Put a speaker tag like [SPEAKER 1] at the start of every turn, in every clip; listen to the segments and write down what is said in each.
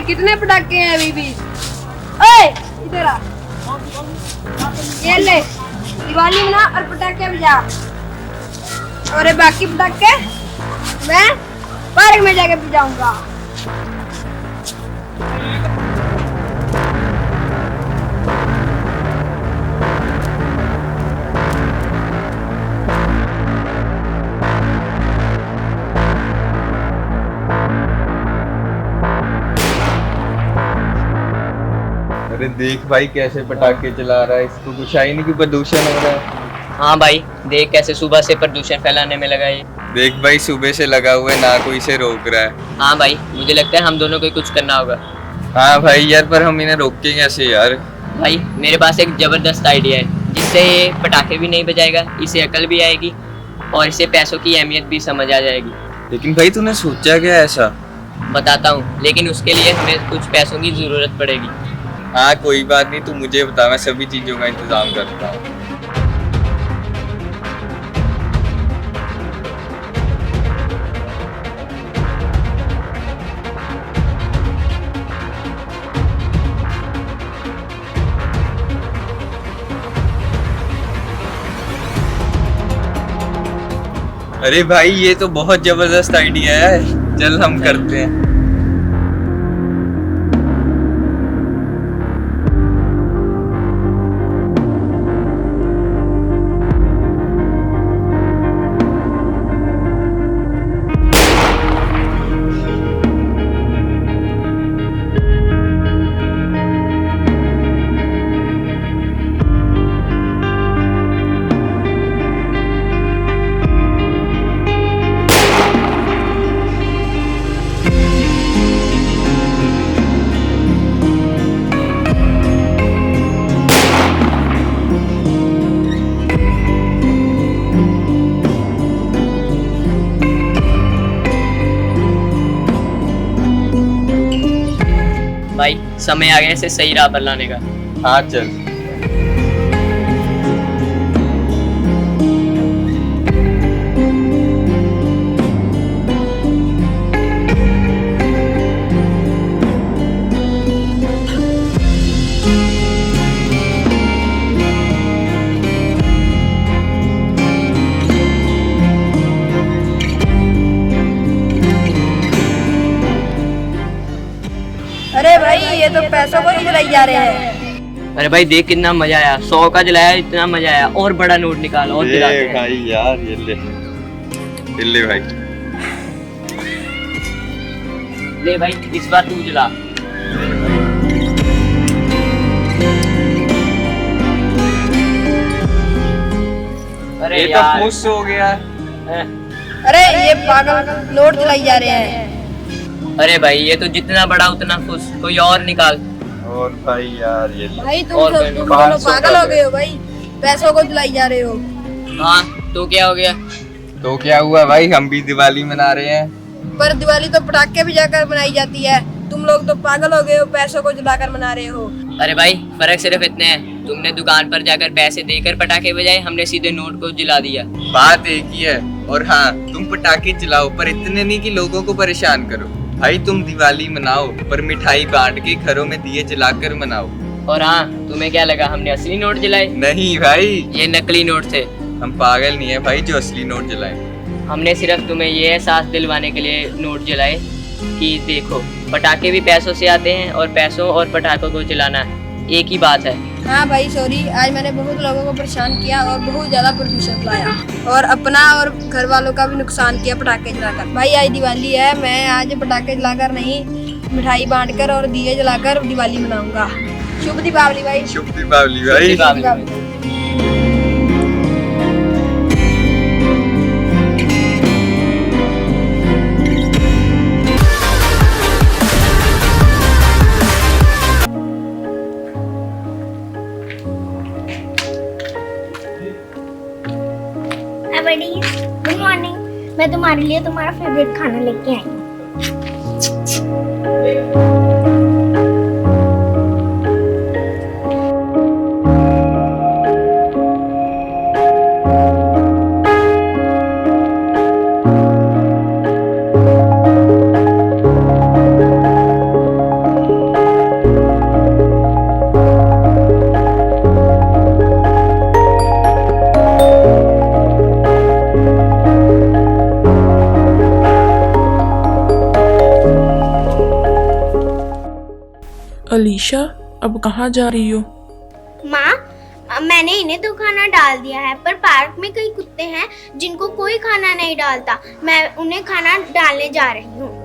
[SPEAKER 1] कितने पटाखे हैं अभी भी? ओए इधर आ, ये ले दिवाली मना और पटाखे बजा। और ये बाकी पटाखे मैं पार्क में जाके बजाऊंगा।
[SPEAKER 2] अरे देख भाई कैसे पटाखे चला रहा है, इसको कुछ आई नहीं कि प्रदूषण हो रहा है।
[SPEAKER 3] हाँ भाई देख कैसे सुबह से प्रदूषण फैलाने में लगा है।
[SPEAKER 2] देख भाई सुबह से लगा हुआ है, ना कोई इसे रोक रहा है।
[SPEAKER 3] हाँ भाई मुझे लगता है हम दोनों को कुछ करना होगा।
[SPEAKER 2] हाँ भाई यार, पर हम इन्हें रोकें कैसे यार?
[SPEAKER 3] भाई मेरे पास एक जबरदस्त आइडिया है जिससे ये पटाखे भी नहीं बजाएगा, इसे अकल भी आएगी और इसे पैसों की अहमियत भी समझ आ जाएगी।
[SPEAKER 2] लेकिन भाई तूने सोचा क्या ऐसा?
[SPEAKER 3] बताता हूँ, लेकिन उसके लिए हमें कुछ पैसों की जरूरत पड़ेगी।
[SPEAKER 2] हाँ कोई बात नहीं, तू मुझे बता, मैं सभी चीजों का इंतजाम करता हूँ। अरे भाई ये तो बहुत जबरदस्त आइडिया है, चल हम करते हैं।
[SPEAKER 3] भाई समय आ गया इसे सही राह पर लाने का।
[SPEAKER 2] हाँ चल।
[SPEAKER 1] अरे भाई ये तो पैसों को ही जलाई जा रहे हैं।
[SPEAKER 3] अरे भाई देख कितना मजा आया, 100 का जलाया, इतना मजा आया। और बड़ा नोट निकाल और जलाते हैं।
[SPEAKER 2] भाई यार ये ले भाई।
[SPEAKER 3] ले भाई इस बार तू जला। अरे
[SPEAKER 2] ये तो
[SPEAKER 3] यार
[SPEAKER 2] खुश हो गया।
[SPEAKER 1] अरे ये पागल नोट जलाई जा रहे हैं।
[SPEAKER 3] अरे भाई ये तो जितना बड़ा उतना खुश, कोई और निकाल।
[SPEAKER 2] और भाई यार ये ले।
[SPEAKER 1] भाई
[SPEAKER 3] और
[SPEAKER 1] तुम
[SPEAKER 3] कोई
[SPEAKER 1] दोनों
[SPEAKER 2] 500
[SPEAKER 1] पागल हो गए हो भाई, पैसों को जलाई जा रहे हो।
[SPEAKER 3] हाँ तो क्या हो गया?
[SPEAKER 2] तो क्या हुआ भाई, हम भी दिवाली मना रहे हैं।
[SPEAKER 1] पर दिवाली तो पटाखे भी जाकर मनाई जाती है, तुम लोग तो पागल हो गए हो, पैसों को जलाकर मना रहे हो।
[SPEAKER 3] अरे भाई फर्क सिर्फ इतने है, तुमने दुकान पर जाकर पैसे देकर पटाखे बजाए, हमने सीधे नोट को जला दिया।
[SPEAKER 2] बात एक ही है। और हाँ तुम पटाखे चलाओ पर इतने नहीं कि लोगों को परेशान करो। भाई तुम दिवाली मनाओ पर मिठाई बांट के घरों में दिए जलाकर मनाओ।
[SPEAKER 3] और हाँ तुम्हें क्या लगा हमने असली नोट जलाए?
[SPEAKER 2] नहीं भाई,
[SPEAKER 3] ये नकली नोट थे।
[SPEAKER 2] हम पागल नहीं है भाई जो असली नोट जलाए।
[SPEAKER 3] हमने सिर्फ तुम्हें ये एहसास दिलवाने के लिए नोट जलाए कि देखो पटाखे भी पैसों से आते हैं और पैसों और पटाखों को जलाना एक ही बात है।
[SPEAKER 1] हाँ भाई सॉरी, आज मैंने बहुत लोगों को परेशान किया और बहुत ज्यादा प्रदूषण फैलाया और अपना और घर वालों का भी नुकसान किया पटाखे जलाकर। भाई आज दिवाली है, मैं आज पटाखे जलाकर नहीं, मिठाई बांटकर और दिए जलाकर दिवाली मनाऊंगा। शुभ दीपावली भाई।
[SPEAKER 2] शुभ दीपावली भाई।
[SPEAKER 3] दीपावली।
[SPEAKER 4] गुड मॉर्निंग, मैं तुम्हारे लिए तुम्हारा फेवरेट खाना लेके आई हूँ।
[SPEAKER 5] अलीशा, अब कहाँ जा रही हो?
[SPEAKER 4] माँ, मैंने इन्हें तो खाना डाल दिया है, पर पार्क में कई कुत्ते हैं जिनको कोई खाना नहीं डालता। मैं उन्हें खाना डालने जा रही हूँ।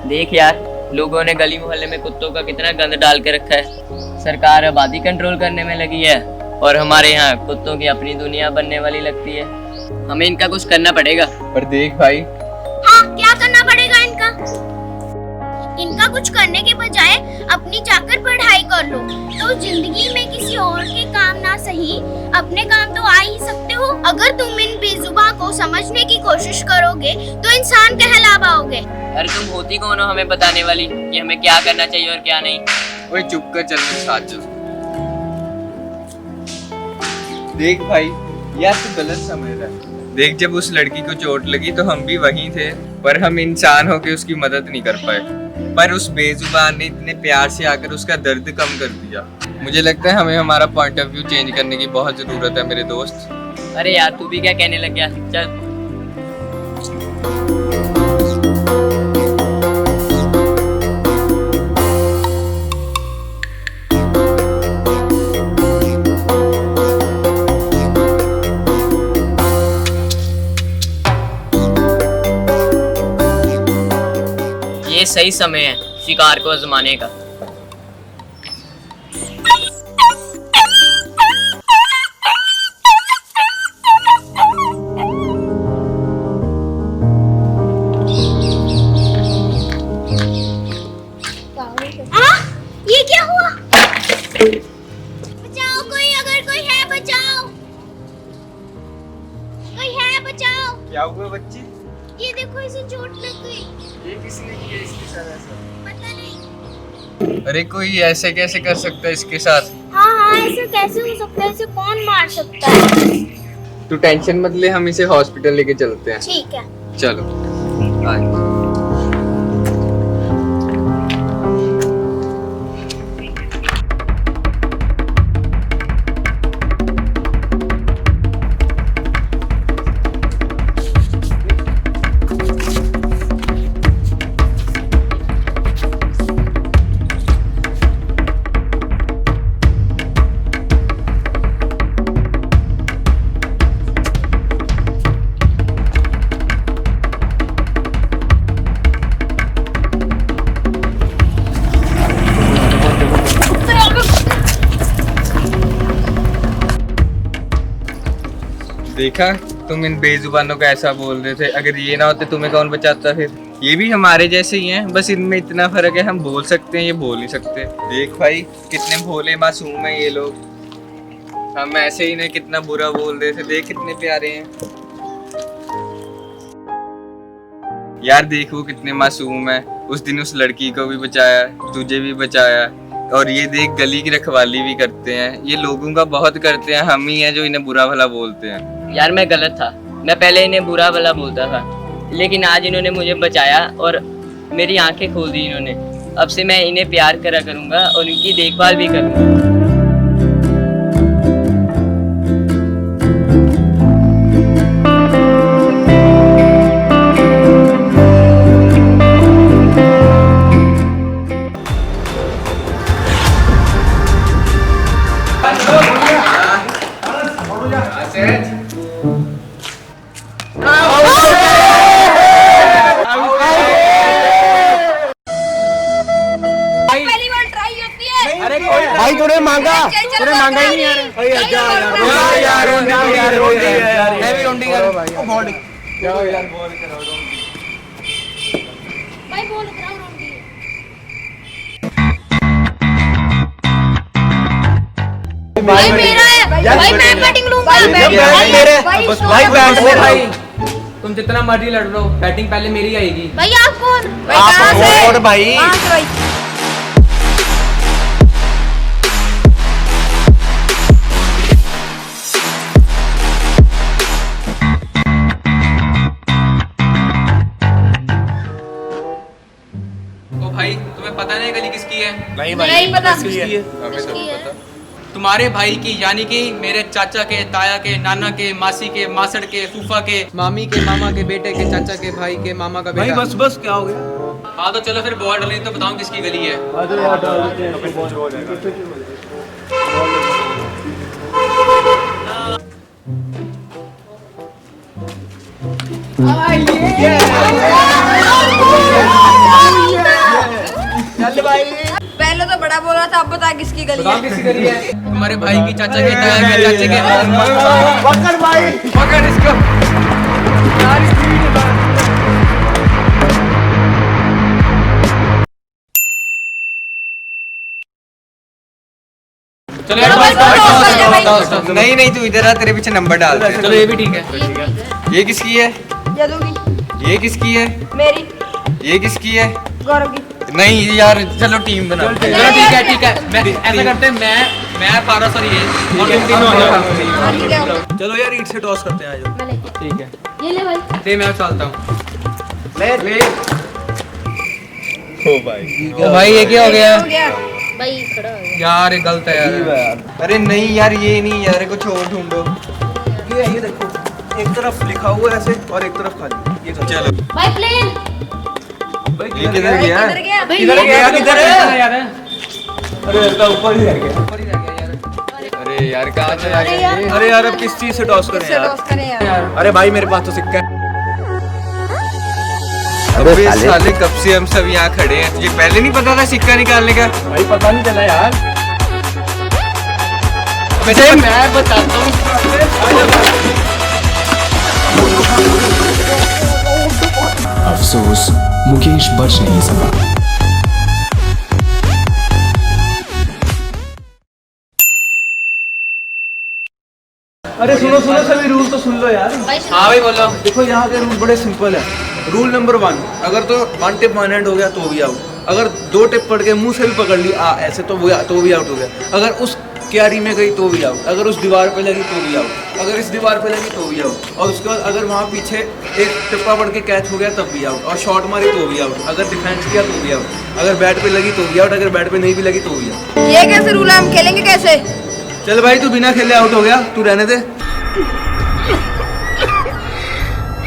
[SPEAKER 3] देख यार, लोगों ने गली मोहल्ले में कुत्तों का कितना गंद डाल के रखा है। सरकार आबादी कंट्रोल करने में लगी है और हमारे यहाँ कुत्तों की अपनी दुनिया बनने वाली लगती है। हमें इनका कुछ करना पड़ेगा।
[SPEAKER 2] पर देख भाई,
[SPEAKER 4] हाँ, क्या करना पड़ेगा इनका? इनका कुछ करने के बजाय अपनी जाकर पढ़ाई कर लो। तो जिंदगी में किसी और के काम ना सही, अपने काम तो आ ही सकते हो। अगर तुम इन बेजुबां को समझने की कोशिश करोगे तो इंसान कहला पाओगे।
[SPEAKER 3] अरे तुम होती कौन हो हमें बताने वाली कि हमें क्या करना चाहिए और क्या नहीं?
[SPEAKER 2] ओए चुप कर, चल मेरे साथ चल। देख भाई, यार तू गलत समझ रहा है। देख, जब उस लड़की को चोट लगी तो हम भी वहीं थे, पर हम इंसान होके उसकी मदद नहीं कर पाए। पर उस बेजुबान ने इतने प्यार से आकर उसका दर्द कम कर दिया। मुझे लगता है हमें हमारा पॉइंट ऑफ व्यू चेंज करने की बहुत जरूरत है मेरे दोस्त।
[SPEAKER 3] अरे यार, तू भी क्या कहने लग गया? चल। ये सही समय है शिकार को आजमाने का।
[SPEAKER 4] ये क्या हुआ? बचाओ कोई, अगर कोई है बचाओ। कोई है बचाओ।
[SPEAKER 2] क्या हुआ बच्ची?
[SPEAKER 4] ये देखो, इसे चोट लग गई।
[SPEAKER 2] ये किसने किया इसके साथ ऐसा?
[SPEAKER 4] पता नहीं।
[SPEAKER 2] अरे कोई ऐसे कैसे कर सकता है इसके साथ?
[SPEAKER 4] हाँ, ऐसा कैसे हो सकता है? इसे कौन मार सकता है?
[SPEAKER 2] तू टेंशन मत ले, हम इसे हॉस्पिटल लेके चलते हैं।
[SPEAKER 4] ठीक है।
[SPEAKER 2] चलो आए। देखा, तुम इन बेजुबानों को ऐसा बोल रहे थे। अगर ये ना होते तुम्हें कौन बचाता फिर? ये भी हमारे जैसे ही हैं, बस इनमें इतना फर्क है, हम बोल सकते हैं, ये बोल नहीं सकते। देख भाई, कितने भोले मासूम हैं ये लोग। हम ऐसे ही इन्हें कितना बुरा बोल रहे थे, देख कितने प्यारे हैं। यार देख, वो कितने मासूम है। उस दिन उस लड़की को भी बचाया, तुझे भी बचाया, और ये देख गली की रखवाली भी करते हैं। ये लोगों का बहुत करते हैं, हम ही हैं जो इन्हें बुरा भला बोलते हैं।
[SPEAKER 3] यार मैं गलत था, मैं पहले इन्हें बुरा भला बोलता था, लेकिन आज इन्होंने मुझे बचाया और मेरी आंखें खोल दी इन्होंने। अब से मैं इन्हें प्यार करा करूंगा और इनकी देखभाल भी करूंगा।
[SPEAKER 1] पहली बार ट्राई होती है।
[SPEAKER 6] भाई तूने मांगा ही नहीं यार।
[SPEAKER 4] भाई बोल रहा हूँ रोंडी। भाई मेरा है, भाई मैं बैटिंग लूंगा।
[SPEAKER 6] भाई बैट
[SPEAKER 7] भाई तुम जितना मर्जी लड़ लो, बैटिंग पहले मेरी आएगी।
[SPEAKER 4] भाई आप कौन?
[SPEAKER 1] भाई कहाँ से?
[SPEAKER 6] और भाई
[SPEAKER 1] कहाँ से भाई?
[SPEAKER 7] ओ भाई तुम्हें पता नहीं गली किसकी है?
[SPEAKER 6] नहीं
[SPEAKER 1] नहीं पता।
[SPEAKER 2] हमें तो
[SPEAKER 4] किसकी
[SPEAKER 2] नहीं
[SPEAKER 4] है?
[SPEAKER 2] पता।
[SPEAKER 7] तुम्हारे भाई की, यानी कि मेरे चाचा के, ताया के, नाना के, मासी के, मासड़ के, फूफा के, मामी के, मामा के बेटे के, चाचा के भाई के, मामा का बेटा।
[SPEAKER 6] बस बस क्या हो गया?
[SPEAKER 7] हाँ तो चलो फिर बॉल डाली तो बताऊं किसकी गली है।
[SPEAKER 1] पहले तो बड़ा बोल रहा था, अब बता किसकी गली
[SPEAKER 7] बताओ
[SPEAKER 1] है?
[SPEAKER 7] किसकी गली है? तुम्हारे भाई की, चाचा के, ताया के, चाचे के।
[SPEAKER 6] पकड़ भाई,
[SPEAKER 7] पकड़ इसको। चलो यार,
[SPEAKER 2] नहीं नहीं तू इधर आ, तेरे पीछे नंबर डाल दे।
[SPEAKER 7] चलो ये भी ठीक है।
[SPEAKER 2] ये किसकी है?
[SPEAKER 1] जादू की।
[SPEAKER 2] ये किसकी है?
[SPEAKER 1] मेरी।
[SPEAKER 2] ये किसकी है?
[SPEAKER 1] गौरव की।
[SPEAKER 2] नहीं यार, चलो टीम बना।
[SPEAKER 7] चलो ठीक है ठीक है, मैं ऐसा करते हैं, मैं पारा सर ये और तुम तीनों हो जाओ।
[SPEAKER 1] ठीक है।
[SPEAKER 6] चलो यार ईट से टॉस करते हैं, आ जाओ।
[SPEAKER 4] मैं लेके।
[SPEAKER 7] ठीक है,
[SPEAKER 4] ये ले भाई।
[SPEAKER 7] दे मैं चलता हूँ।
[SPEAKER 6] ले
[SPEAKER 2] ओ भाई,
[SPEAKER 7] ओ भाई ये क्या हो गया?
[SPEAKER 1] हो गया।
[SPEAKER 4] भाई खड़ा हो गया।
[SPEAKER 7] यार ये गलत है यार।
[SPEAKER 2] अरे नहीं यार, ये नहीं यार, कुछ और ढूंढो।
[SPEAKER 6] ये देखो, एक तरफ लिखा हुआ है ऐसे और एक तरफ खाली। ये
[SPEAKER 2] चलो
[SPEAKER 4] भाई प्लेन।
[SPEAKER 2] ये किधर गया?
[SPEAKER 1] किधर गया?
[SPEAKER 6] किधर गया? किधर है?
[SPEAKER 7] यार?
[SPEAKER 6] अरे इसका ऊपर ही रह गया।
[SPEAKER 7] ऊपर ही रह गया यार।
[SPEAKER 2] अरे यार कहाँ चला
[SPEAKER 4] अरे
[SPEAKER 2] गया?
[SPEAKER 4] यार।
[SPEAKER 6] अरे यार अब किस चीज से टॉस करें
[SPEAKER 1] किससे
[SPEAKER 6] यार?
[SPEAKER 1] टॉस करें यार?
[SPEAKER 6] अरे भाई मेरे पास तो सिक्का है।
[SPEAKER 2] अबे साले कब से हम सब यहाँ खड़े हैं, तुझे पहले नहीं पता था सिक्का निकालने का?
[SPEAKER 6] भाई पता नहीं चला यार।
[SPEAKER 7] वैसे मैं बताता हूँ।
[SPEAKER 8] अफसोस मुकेश बच नहीं सका।
[SPEAKER 6] अरे सुनो सुनो, सभी रूल तो सुन लो यार।
[SPEAKER 4] भाई
[SPEAKER 7] हाँ भाई बोलो।
[SPEAKER 6] देखो यहाँ के रूल बड़े सिंपल है। रूल नंबर 1, अगर तो 1 टिप 1 हैंड हो गया तो भी आउट। अगर 2 टिप पड़ के मुंह से भी पकड़ ली ऐसे तो भी आउट हो गया। अगर उस क्यारी में गई तो भी आउट। अगर उस दीवार पे लगी तो भी आउट। अगर इस दीवार पे लगी तो भी आउट। और उसके बाद अगर वहाँ पीछे एक टिप्पा पड़ के कैच हो गया तब भी आउट। और शॉट मारी तो भी आउट। अगर डिफेंस किया तो भी आउट। अगर बैट पे लगी तो भी आउट। अगर बैट पे नहीं भी लगी तो भी आउट।
[SPEAKER 1] ये कैसे रूल है? हम खेलेंगे कैसे?
[SPEAKER 6] चल भाई तू बिना खेले आउट हो गया, तू रहने दे।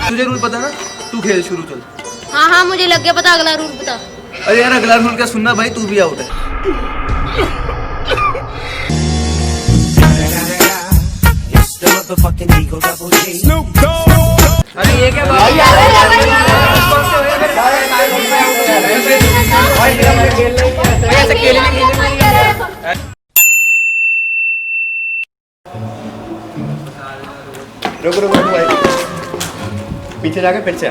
[SPEAKER 6] तुझे रूल पता ना, तू खेल शुरू चल।
[SPEAKER 4] हाँ हाँ मुझे लग गया पता, अगला रूल बता।
[SPEAKER 6] अरे यार अगला रूल क्या सुनना भाई, तू भी आउट है।
[SPEAKER 7] अरे ये क्या बात ऐसे खेलने
[SPEAKER 6] रुक रुक रुक भाई, पीछे जाके फिर से आ।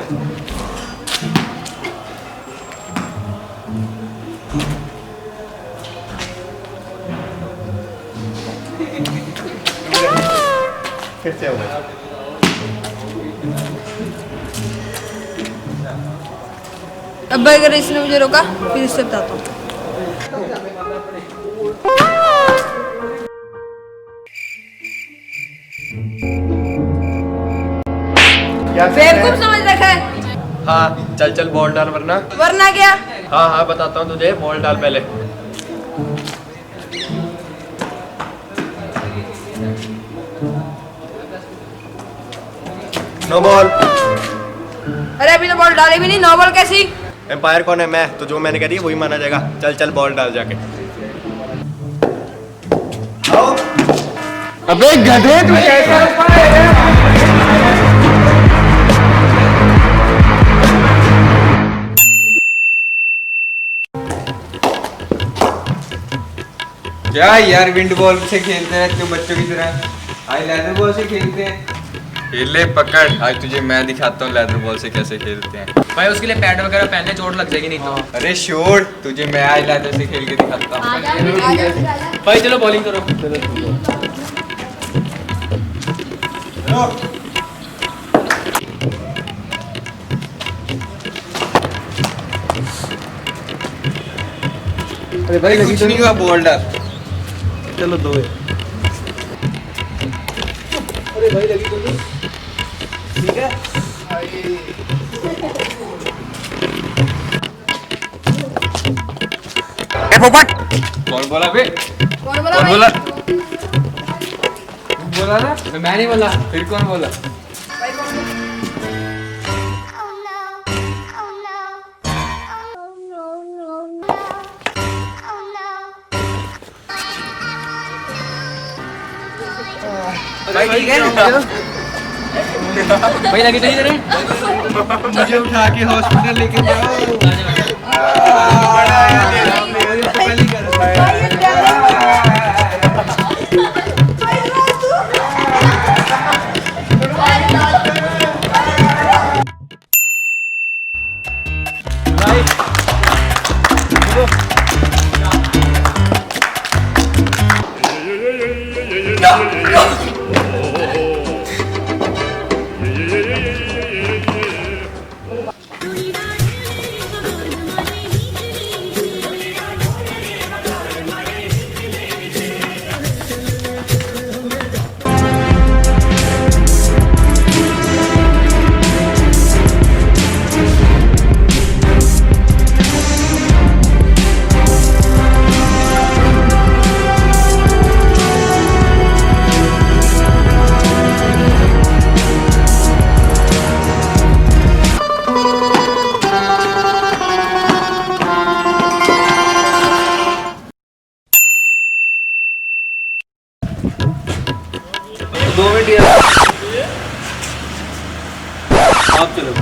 [SPEAKER 6] फिर से आओ।
[SPEAKER 1] अब अगर इसने मुझे रोका फिर इससे बताता हूँ। बेवकूफ समझ रखा है।
[SPEAKER 6] हाँ चल चल बॉल डाल, वरना
[SPEAKER 1] वरना क्या?
[SPEAKER 6] हाँ हाँ बताता हूँ तुझे, बॉल डाल पहले। No ball.
[SPEAKER 1] अरे अभी तो बॉल डाले भी नहीं, नो बॉल कैसी?
[SPEAKER 6] एम्पायर कौन है? मैं तो, जो मैंने करी वही माना जाएगा। चल चल बॉल डाल जाके। अबे गधे तू कैसा
[SPEAKER 2] क्या यार विंड बॉल से खेलते रहते हो बच्चों की तरह, आज लेदर बॉल से खेलते हैं। खेल ले पकड़, आज तुझे मैं दिखाता हूँ लेदर बॉल से कैसे खेलते हैं।
[SPEAKER 7] भाई उसके लिए पैड वगैरह पहनने, चोट लग जाएगी नहीं तो।
[SPEAKER 2] अरे शोर, तुझे मैं आज लेदर से खेल के दिखाता हूँ।
[SPEAKER 7] भाई चलो बॉलिंग करो।
[SPEAKER 6] अरे भाई लगी
[SPEAKER 2] कुछ
[SPEAKER 6] तो
[SPEAKER 2] नहीं हुआ, बॉल डाल।
[SPEAKER 6] चलो दो है। अरे भाई लगी तो नहीं, ठीक है।
[SPEAKER 2] कौन बोला बे?
[SPEAKER 1] कौन बोला
[SPEAKER 2] कौन
[SPEAKER 1] भाई?
[SPEAKER 2] बोला? तू बोला ना?
[SPEAKER 7] मैं नहीं बोला।
[SPEAKER 2] फिर कौन बोला?
[SPEAKER 1] भाई कौन बोला?
[SPEAKER 7] भाई ठीक है। भाई लगी तो नहीं तेरे?
[SPEAKER 2] मुझे उठा के हॉस्पिटल लेके जाओ। बड़ा यार, मेरी तो पहली
[SPEAKER 6] आप चलो।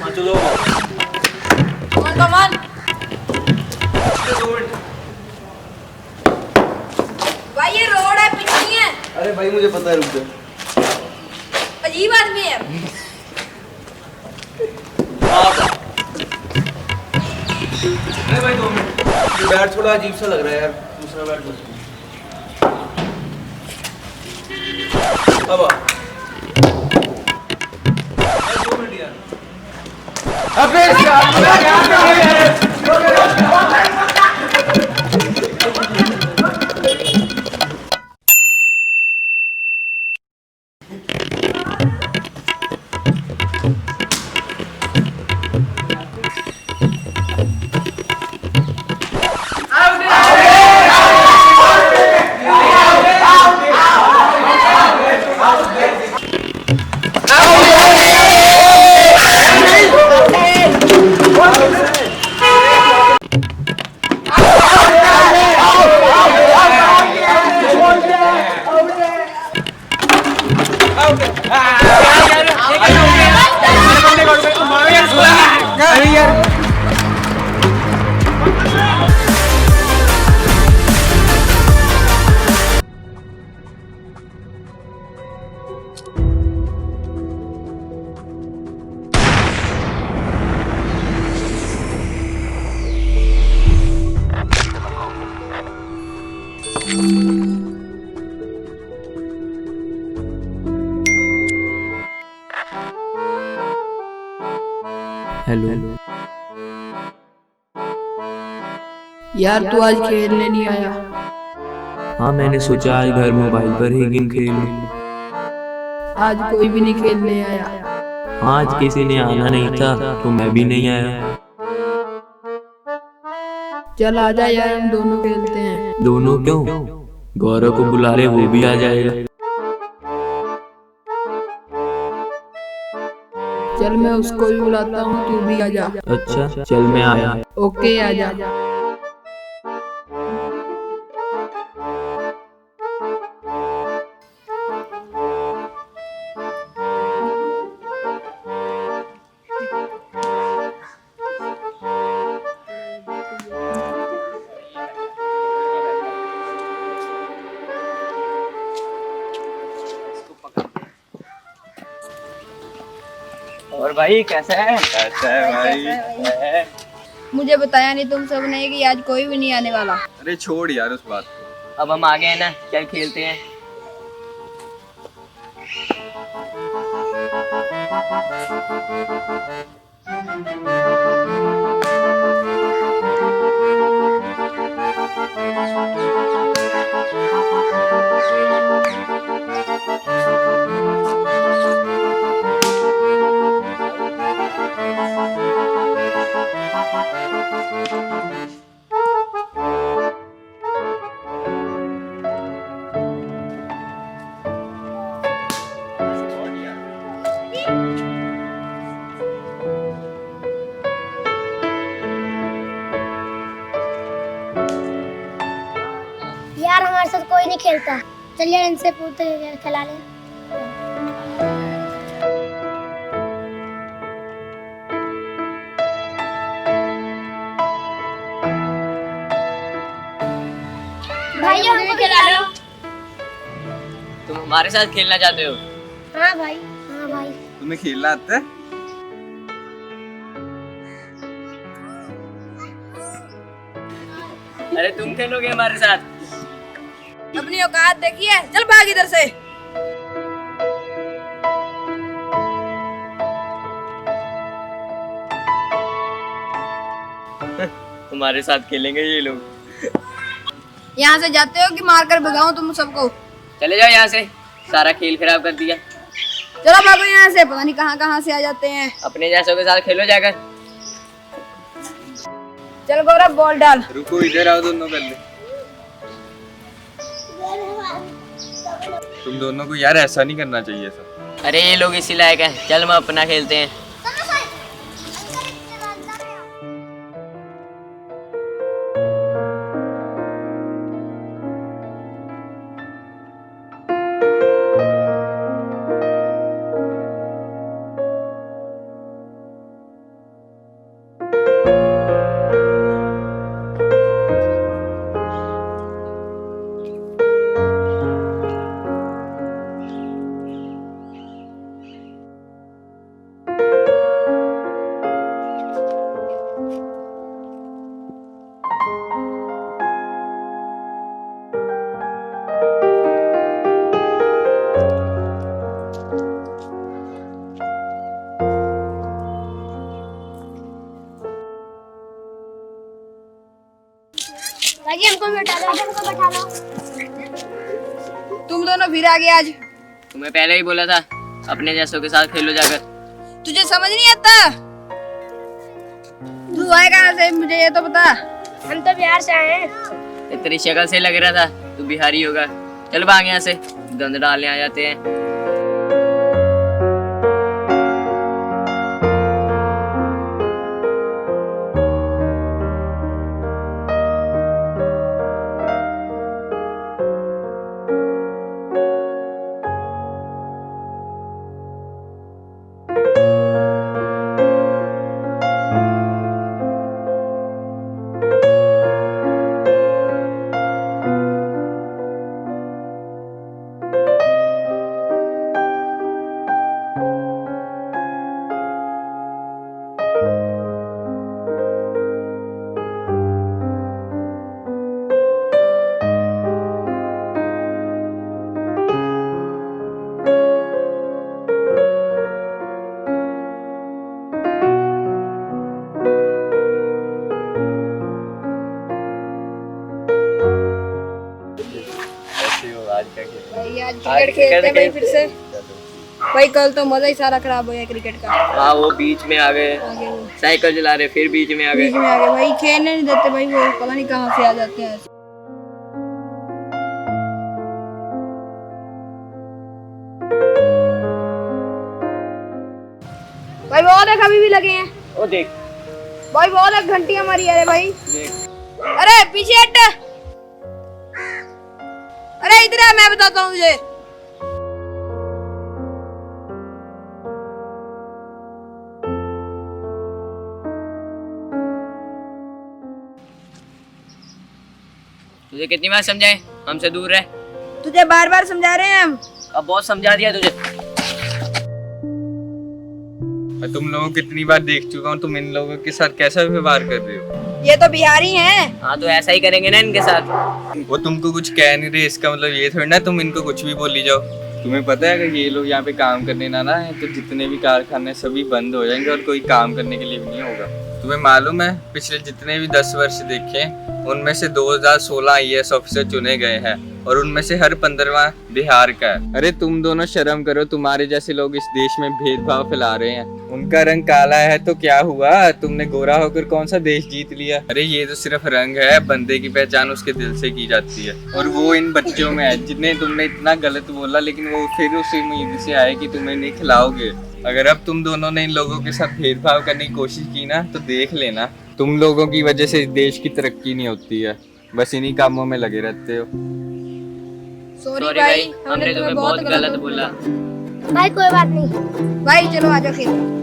[SPEAKER 6] हाँ चलो।
[SPEAKER 1] कमान भाई, ये रोड है, पिच नहीं है।
[SPEAKER 6] अरे भाई मुझे पता है, रुक जा।
[SPEAKER 1] अजीब आदमी है।
[SPEAKER 6] अरे भाई 2 मिनट, ये बैट थोड़ा अजीब सा लग रहा है यार, दूसरा बैट दो। अब आ। 2 मिनट यार। अबे
[SPEAKER 3] हेलो।
[SPEAKER 5] यार तू आज खेलने नहीं आया?
[SPEAKER 9] हाँ मैंने सोचा आज घर मोबाइल पर ही गेम खेल लूं।
[SPEAKER 5] आज कोई भी नहीं खेलने आया।
[SPEAKER 9] आज किसी ने आना नहीं था तो मैं भी नहीं आया।
[SPEAKER 5] चल आजा यार, हम दोनों खेलते हैं।
[SPEAKER 9] दोनों क्यों? गौरव को बुला ले, वो भी आ जाएगा।
[SPEAKER 5] चल मैं उसको भी बुलाता हूँ, तू भी आजा।
[SPEAKER 9] अच्छा चल मैं आया।
[SPEAKER 5] ओके आजा।
[SPEAKER 3] और भाई कैसा है?
[SPEAKER 2] कैसा है भाई?
[SPEAKER 1] मुझे बताया नहीं तुम सब ने कि आज कोई भी नहीं आने वाला।
[SPEAKER 2] अरे छोड़ यार उस बात को।
[SPEAKER 3] अब हम आ गए हैं ना, चल खेलते हैं।
[SPEAKER 4] यार हमारे साथ कोई नहीं खेलता, चल यार इनसे पूछते हैं, खिला ले। भाई हमको भी खिला लो।
[SPEAKER 3] तुम हमारे साथ खेलना चाहते हो?
[SPEAKER 4] हाँ भाई, हाँ भाई।
[SPEAKER 2] तुम्हें खेलना आता है?
[SPEAKER 3] अरे तुम खेलोगे हमारे साथ?
[SPEAKER 1] अपनी औकात देखिए, चल भाग इधर से।
[SPEAKER 3] तुम्हारे साथ खेलेंगे ये लोग।
[SPEAKER 1] यहाँ से जाते हो कि मार कर भगाऊं तुम सबको?
[SPEAKER 3] चले जाओ यहाँ से, सारा खेल खराब कर दिया।
[SPEAKER 1] चलो भागो यहाँ से, पता नहीं कहाँ कहाँ से आ जाते हैं।
[SPEAKER 3] अपने जैसों के साथ खेलो जाकर।
[SPEAKER 1] चल गौरव बॉल डाल।
[SPEAKER 2] रुको इधर आओ, दोनों कर ले। तुम दोनों को यार ऐसा नहीं करना चाहिए सब।
[SPEAKER 3] अरे ये लोग इसी लायक हैं, चल हम अपना खेलते हैं।
[SPEAKER 4] भाई हमको बैठा लो, हमको बैठा लो।
[SPEAKER 1] तुम दोनों फिर आ गए आज।
[SPEAKER 3] तुम्हें पहले ही बोला था अपने जैसों के साथ खेलो जाकर।
[SPEAKER 1] तुझे समझ नहीं आता? तू आए कहाँ से, मुझे ये तो बता।
[SPEAKER 4] हम तो बिहार से आए हैं।
[SPEAKER 3] तेरी शक्ल से लग रहा था तू बिहारी होगा। चल भाग यहाँ से, गंद डालने आ जाते हैं।
[SPEAKER 1] भाई आज क्रिकेट खेलते हैं भाई फिर से। भाई कल तो मजा ही सारा खराब हो गया क्रिकेट का।
[SPEAKER 3] हाँ वो बीच में आ गए,
[SPEAKER 1] आगे वो
[SPEAKER 3] साइकिल चला रहे फिर बीच में आ गए।
[SPEAKER 1] बीच में आ गए भाई, खेलने नहीं देते भाई, वो पता नहीं कहाँ से आ जाते हैं ऐसे। भाई वो देख अभी भी लगे हैं।
[SPEAKER 3] ओ देख
[SPEAKER 1] भाई वो देख घंटियां मारी। अरे भाई
[SPEAKER 3] देख,
[SPEAKER 1] अरे पीछे हट। अरे इधर आ, मैं बताता हूँ तुझे।
[SPEAKER 3] तुझे कितनी बार समझाए हमसे दूर रह।
[SPEAKER 1] तुझे बार बार समझा रहे हैं हम।
[SPEAKER 3] अब बहुत समझा दिया तुझे।
[SPEAKER 2] मैं तुम लोगों को कितनी बार देख चुका हूँ, तुम इन लोगों के साथ कैसा व्यवहार कर रहे हो?
[SPEAKER 1] ये तो बिहारी हैं।
[SPEAKER 3] हाँ तो ऐसा ही करेंगे ना इनके साथ।
[SPEAKER 2] वो तुमको कुछ कह नहीं रहे, इसका मतलब ये थोड़ी ना तुम इनको कुछ भी बोली जाओ। तुम्हें पता है अगर ये लोग यहाँ पे काम करने ना आए तो जितने भी कारखाने सभी बंद हो जाएंगे और कोई काम करने के लिए भी नहीं होगा। तुम्हें मालूम है पिछले जितने भी 10 वर्ष देखे उनमें से 2016 IAS ऑफिसर चुने गए हैं और उनमें से हर 15वां बिहार का है। अरे तुम दोनों शर्म करो, तुम्हारे जैसे लोग इस देश में भेदभाव फैला रहे हैं। उनका रंग काला है तो क्या हुआ, तुमने गोरा होकर कौन सा देश जीत लिया? अरे ये तो सिर्फ रंग है, बंदे की पहचान उसके दिल से की जाती है। और वो इन बच्चों में है जिन्हें तुमने इतना गलत बोला, लेकिन वो फिर उस उम्मीद से आए कि तुम्हें नहीं खिलाओगे। अगर अब तुम दोनों ने इन लोगों के साथ भेदभाव करने की कोशिश की ना तो देख लेना, तुम लोगों की वजह से देश की तरक्की नहीं होती है, बस इन्हीं कामों में लगे रहते हो।
[SPEAKER 1] सॉरी भाई,
[SPEAKER 3] हमने तुम्हें बहुत गलत बोला।
[SPEAKER 4] भाई कोई बात नहीं।
[SPEAKER 1] भाई चलो आ जाओ खेल।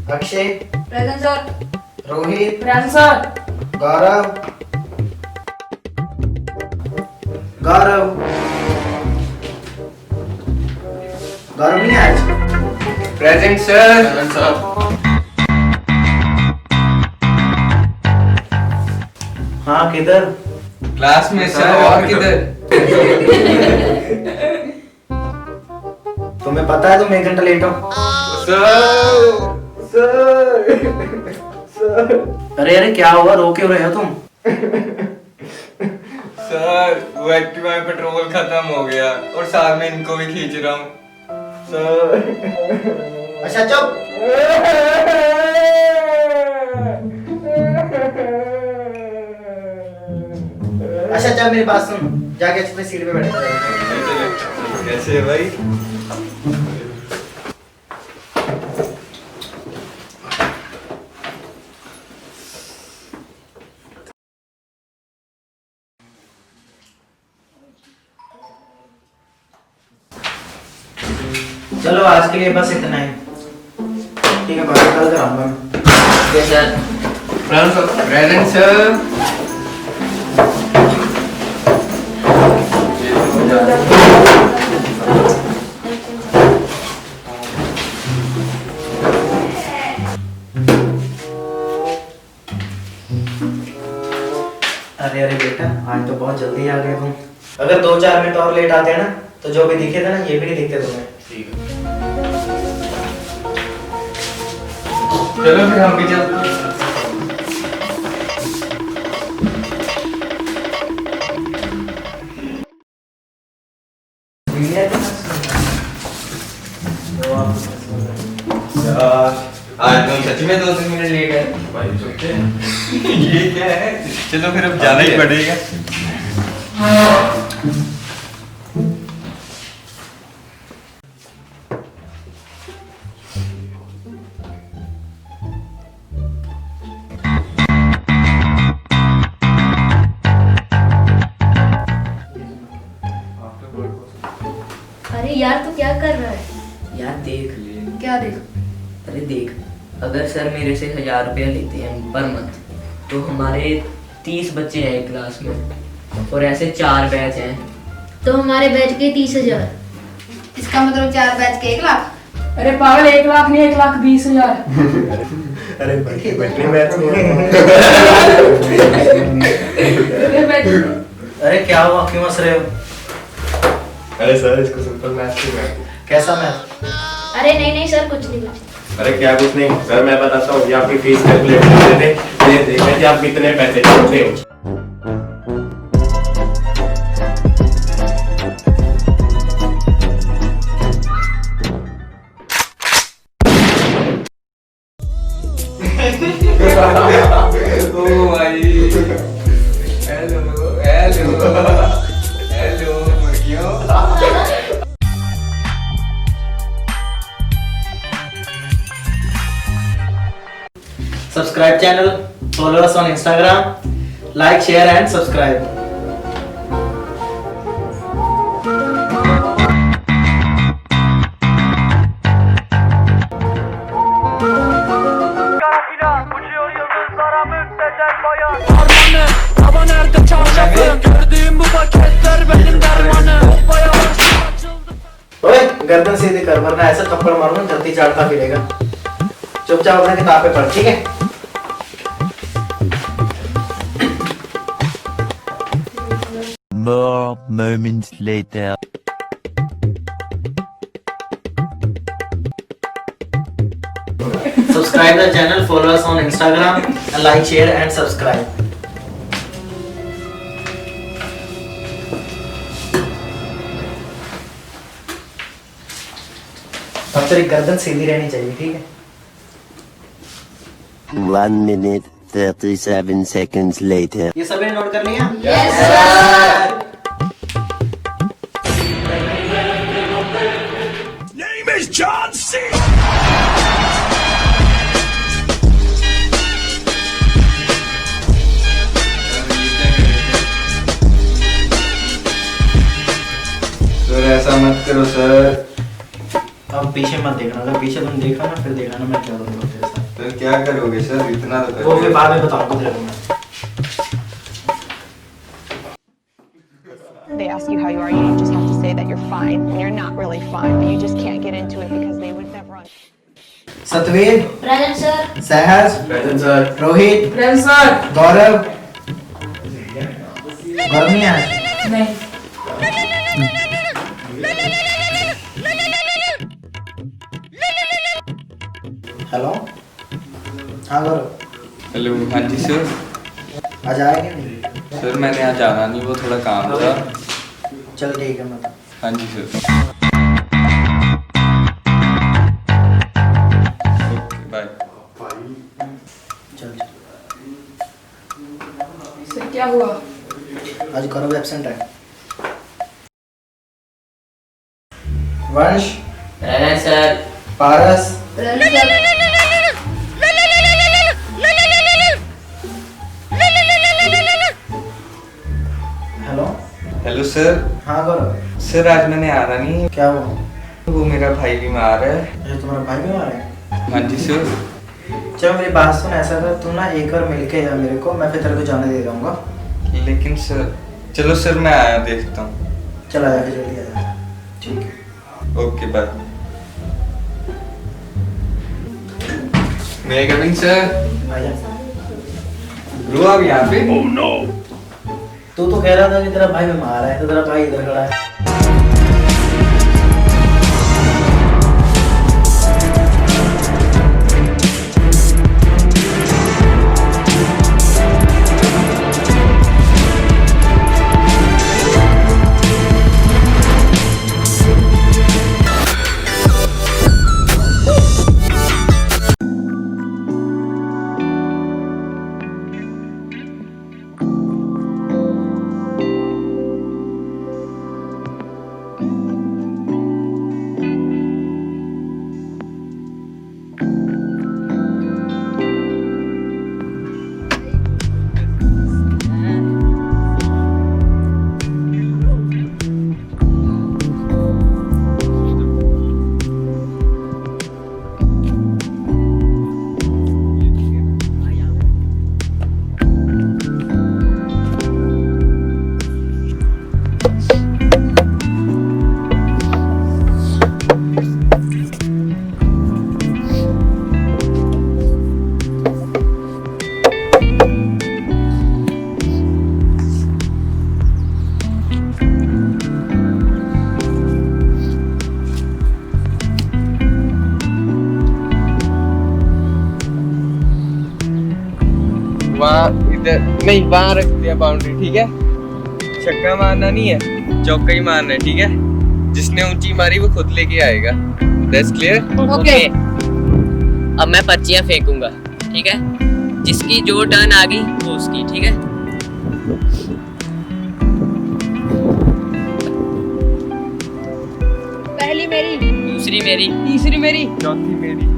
[SPEAKER 10] Akshay,
[SPEAKER 1] present sir.
[SPEAKER 10] Rohit,
[SPEAKER 1] present sir.
[SPEAKER 10] Gaurav, Gaurav, Gaurav नहीं आज।
[SPEAKER 2] Present sir.
[SPEAKER 10] हाँ किधर?
[SPEAKER 2] क्लास में सर, और किधर?
[SPEAKER 10] तुम्हें पता है तुम 1 घंटा लेट हो?
[SPEAKER 2] सर,
[SPEAKER 10] अरे अरे क्या हुआ, रो क्यों रहे हो तुम?
[SPEAKER 2] सर वो एक्टिवा में पेट्रोल खत्म हो गया और साथ में इनको भी खींच रहा हूँ। सर।
[SPEAKER 10] अच्छा चुप। अच्छा चल मेरी बात सुन, जाके अपनी सीट पे बैठ जा।
[SPEAKER 2] कैसे है भाई?
[SPEAKER 10] चलो आज के लिए बस इतना ही, ठीक है? बात कल कराऊंगा मैं।
[SPEAKER 3] सर।
[SPEAKER 2] Present sir.
[SPEAKER 10] अरे अरे बेटा, आज तो बहुत जल्दी आ गए तुम। अगर 2-4 मिनट और लेट आते हैं ना तो जो भी दिखे थे ना ये भी नहीं दिखते तुम्हें। ठीक है,
[SPEAKER 2] चलो फिर हम भी चलते हैं। आज तुम सच में 2-3 मिनट लेट है भाई। ये क्या है? चलो फिर अब जाना ही पड़ेगा।
[SPEAKER 4] अरे यार तू क्या कर रहा है?
[SPEAKER 3] यार देख ले।
[SPEAKER 1] क्या देख?
[SPEAKER 3] अरे देख, अगर सर मेरे से 1000 रुपया लेते हैं पर मंथ तो हमारे 30 बच्चे हैं क्लास में और ऐसे 4 बैच हैं
[SPEAKER 4] तो हमारे बैच के 30,000।
[SPEAKER 1] इसका मतलब 4 बैच के 1 लाख।
[SPEAKER 5] अरे पागल, 1 लाख नहीं, 1,20,000।
[SPEAKER 10] अरे बटने बैच अरे क्या हुआ, क्यों हंस रहे हो?
[SPEAKER 2] अरे सर इसको सिंपल मैथ्स सिखाओ।
[SPEAKER 10] कैसा मैथ?
[SPEAKER 4] अरे नहीं नहीं सर, कुछ नहीं कुछ।
[SPEAKER 11] अरे क्या कुछ नहीं सर, मैं बताता हूँ। ये आपकी फीस कैलकुलेट कर देते, ये देख लेते आप कितने पैसे जोड़ते हो।
[SPEAKER 2] ओ भाई, हेलो हेलो हेलो मुर्गियों।
[SPEAKER 10] Subscribe channel, follow us on Instagram, like, share and subscribe. ओए गर्दन सीधी कर, वरना ऐसा थप्पड़ मारूंगा धरती चाटता फिरेगा। चुपचाप अपने किताब पे पढ़, ठीक है?
[SPEAKER 9] More moments later.
[SPEAKER 10] Subscribe the channel, follow us on Instagram, and like, share and subscribe. अब तेरी गर्दन सीधी रहनी चाहिए, ठीक है?
[SPEAKER 9] 1 minute 37 seconds later.
[SPEAKER 10] ये सभी नोट कर लिया?
[SPEAKER 1] Yes sir.
[SPEAKER 8] Name is John C.
[SPEAKER 2] Sir ऐसा मत करो सर।
[SPEAKER 10] अब पीछे मत देखना, अगर पीछे तुम देखा ना फिर देखना मैं क्या करूँगा तेरे साथ।
[SPEAKER 2] तो क्या करोगे सर, इतना तो
[SPEAKER 10] वो
[SPEAKER 2] करोगे।
[SPEAKER 10] फिर बाद में बताऊंगा तेरे को मैं।
[SPEAKER 12] They ask you how you are, you just have to say that you're fine when you're not really fine, but you just can't get into it because they would never
[SPEAKER 10] Satvir,
[SPEAKER 4] present sir.
[SPEAKER 10] Sahaj,
[SPEAKER 11] present sir.
[SPEAKER 10] Rohit,
[SPEAKER 5] प्रेम sir.
[SPEAKER 10] Gaurav, Gaurav नहीं आया?
[SPEAKER 5] नहीं।
[SPEAKER 10] Hello, हाँ गौरव,
[SPEAKER 2] hello, हाँ जी sir.
[SPEAKER 10] आज आएगा नहीं?
[SPEAKER 2] सर मैंने आज आना नहीं, वो थोड़ा काम था।
[SPEAKER 10] चल ठीक है मत।
[SPEAKER 2] हाँ जी सर। Okay bye.
[SPEAKER 10] चल
[SPEAKER 5] सर क्या हुआ?
[SPEAKER 10] आज गौरव एब्सेंट है। Vansh,
[SPEAKER 3] present sir.
[SPEAKER 10] Paras,
[SPEAKER 1] present sir.
[SPEAKER 10] Hello.
[SPEAKER 2] Hello sir.
[SPEAKER 10] हाँ गौरव।
[SPEAKER 2] सर आज मैंने आना नहीं।
[SPEAKER 10] क्या हुआ?
[SPEAKER 2] वो मेरा भाई बीमार है।
[SPEAKER 10] अरे तुम्हारा भाई बीमार है?
[SPEAKER 2] हाँ जी सर।
[SPEAKER 10] चलो मेरी बात सुन, ऐसा कर तू ना एक बार मिल के जा मेरे को, मैं फिर तेरे को जाने दे दूंगा।
[SPEAKER 2] लेकिन सर, चलो सर मैं आया देखता हूँ।
[SPEAKER 10] चला जाके जल्दी आ जा। ठीक है।
[SPEAKER 2] Okay bye. मैं कमिंग सर।
[SPEAKER 10] आ जा।
[SPEAKER 2] रो आप यहाँ पे?
[SPEAKER 10] तू तो कह रहा था कि तेरा भाई बीमार है, तो तेरा भाई इधर खड़ा है।
[SPEAKER 2] इधर नहीं, वहां रख दिया बाउंड्री, ठीक है। छक्का मारना नहीं है, चौका ही मारना है, ठीक है। जिसने ऊंची मारी वो खुद लेके आएगा। That's clear?
[SPEAKER 3] ओके। अब मैं पर्चियां फेंकूंगा, ठीक है। जिसकी जो टर्न आ गई वो उसकी, ठीक है।
[SPEAKER 1] पहली मेरी,
[SPEAKER 3] दूसरी मेरी,
[SPEAKER 1] तीसरी मेरी,
[SPEAKER 2] चौथी मेरी।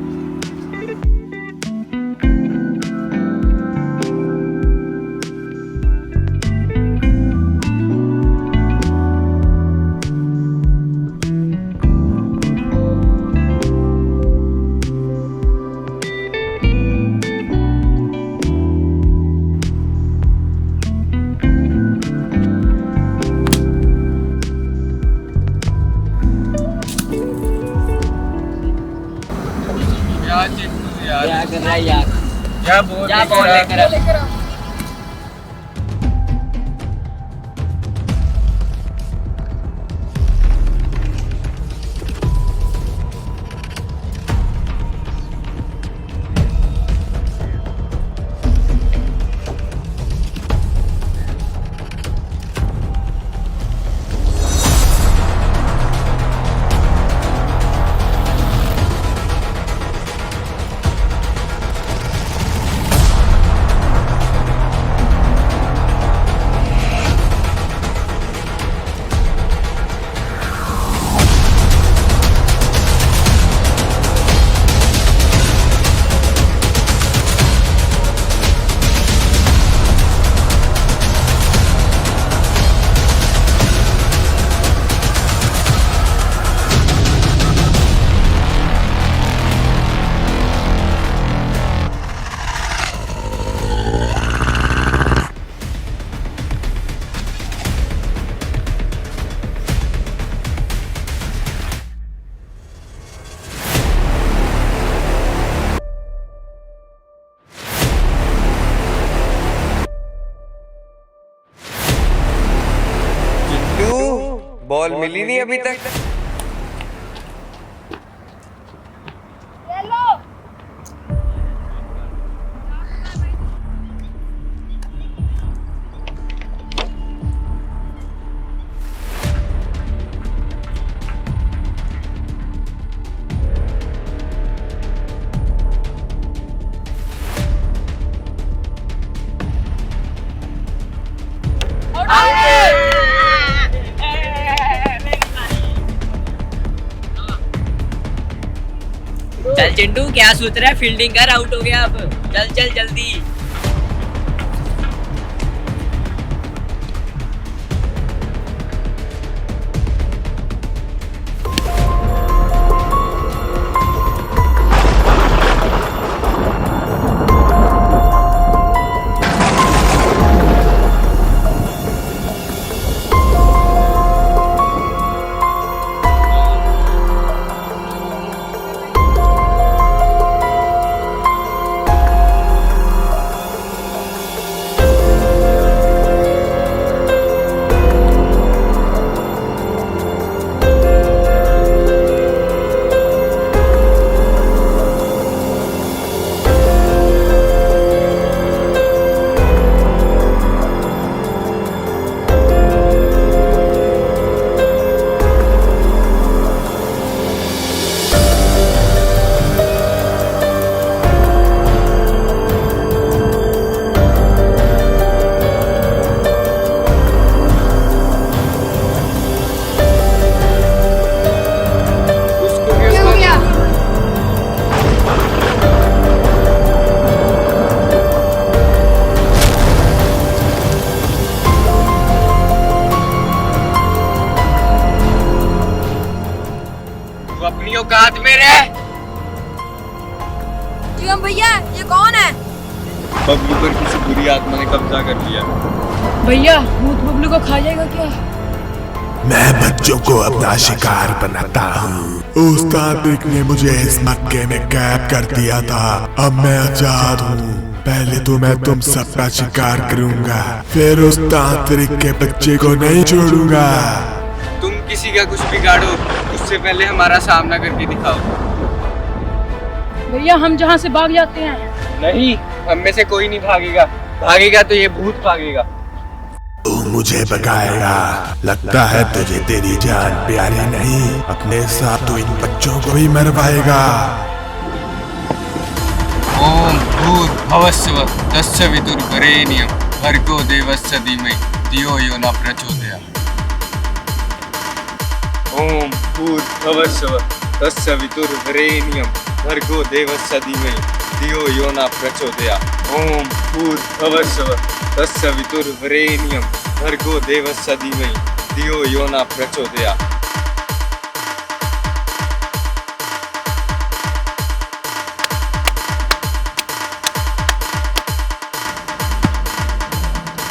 [SPEAKER 3] क्या कर रहा है यार?
[SPEAKER 2] क्या बोल
[SPEAKER 3] लेकर आ। बॉल मिली नहीं अभी तक। चल चिंटू, क्या सोच रहा है? फील्डिंग कर, आउट हो गया अब। चल चल जल्दी।
[SPEAKER 2] अपनी औकात में रह।
[SPEAKER 1] जीवम भैया, ये कौन है?
[SPEAKER 2] बबलू पर किसी बुरी आत्मा ने कब्जा कर लिया।
[SPEAKER 5] भैया, भूत बबलू को खा जाएगा क्या?
[SPEAKER 8] मैं बच्चों को अपना शिकार बनाता हूँ। उस तांत्रिक ने मुझे इस मक्के में कैद कर दिया था। अब मैं आजाद हूँ। पहले तो मैं तुम सबका शिकार करूँगा, फिर उस तांत्रिक के बच्चे को नहीं छोड़ूंगा।
[SPEAKER 2] तुम किसी का कुछ बिगाड़ो, उससे पहले हमारा सामना करके दिखाओ।
[SPEAKER 5] भैया, हम जहाँ से भाग जाते हैं।
[SPEAKER 2] नहीं, हम में से कोई नहीं भागेगा। भागेगा तो ये भूत भागेगा।
[SPEAKER 8] तू मुझे भगाएगा? लगता है तुझे तेरी जान प्यारी नहीं, अपने साथ तो इन बच्चों को भी मरवाएगा।
[SPEAKER 2] ओम भूर्भुवस्सुः तस्य वितुर्वरेण्यं भर्गो देवस्य धीमहि धियो यो न प्रचोदयात्। ओम भूर्भुवस्सुः तस्य वितुर्वरेण्यं भर्गो देवस्य धीमहि धियो यो न प्रचोदयात्। ओम भूर्भुवस्सुः तस्य वितुर्वरेण्यं भर्गो देवस्य धीमहि धियो यो न प्रचोदयात्।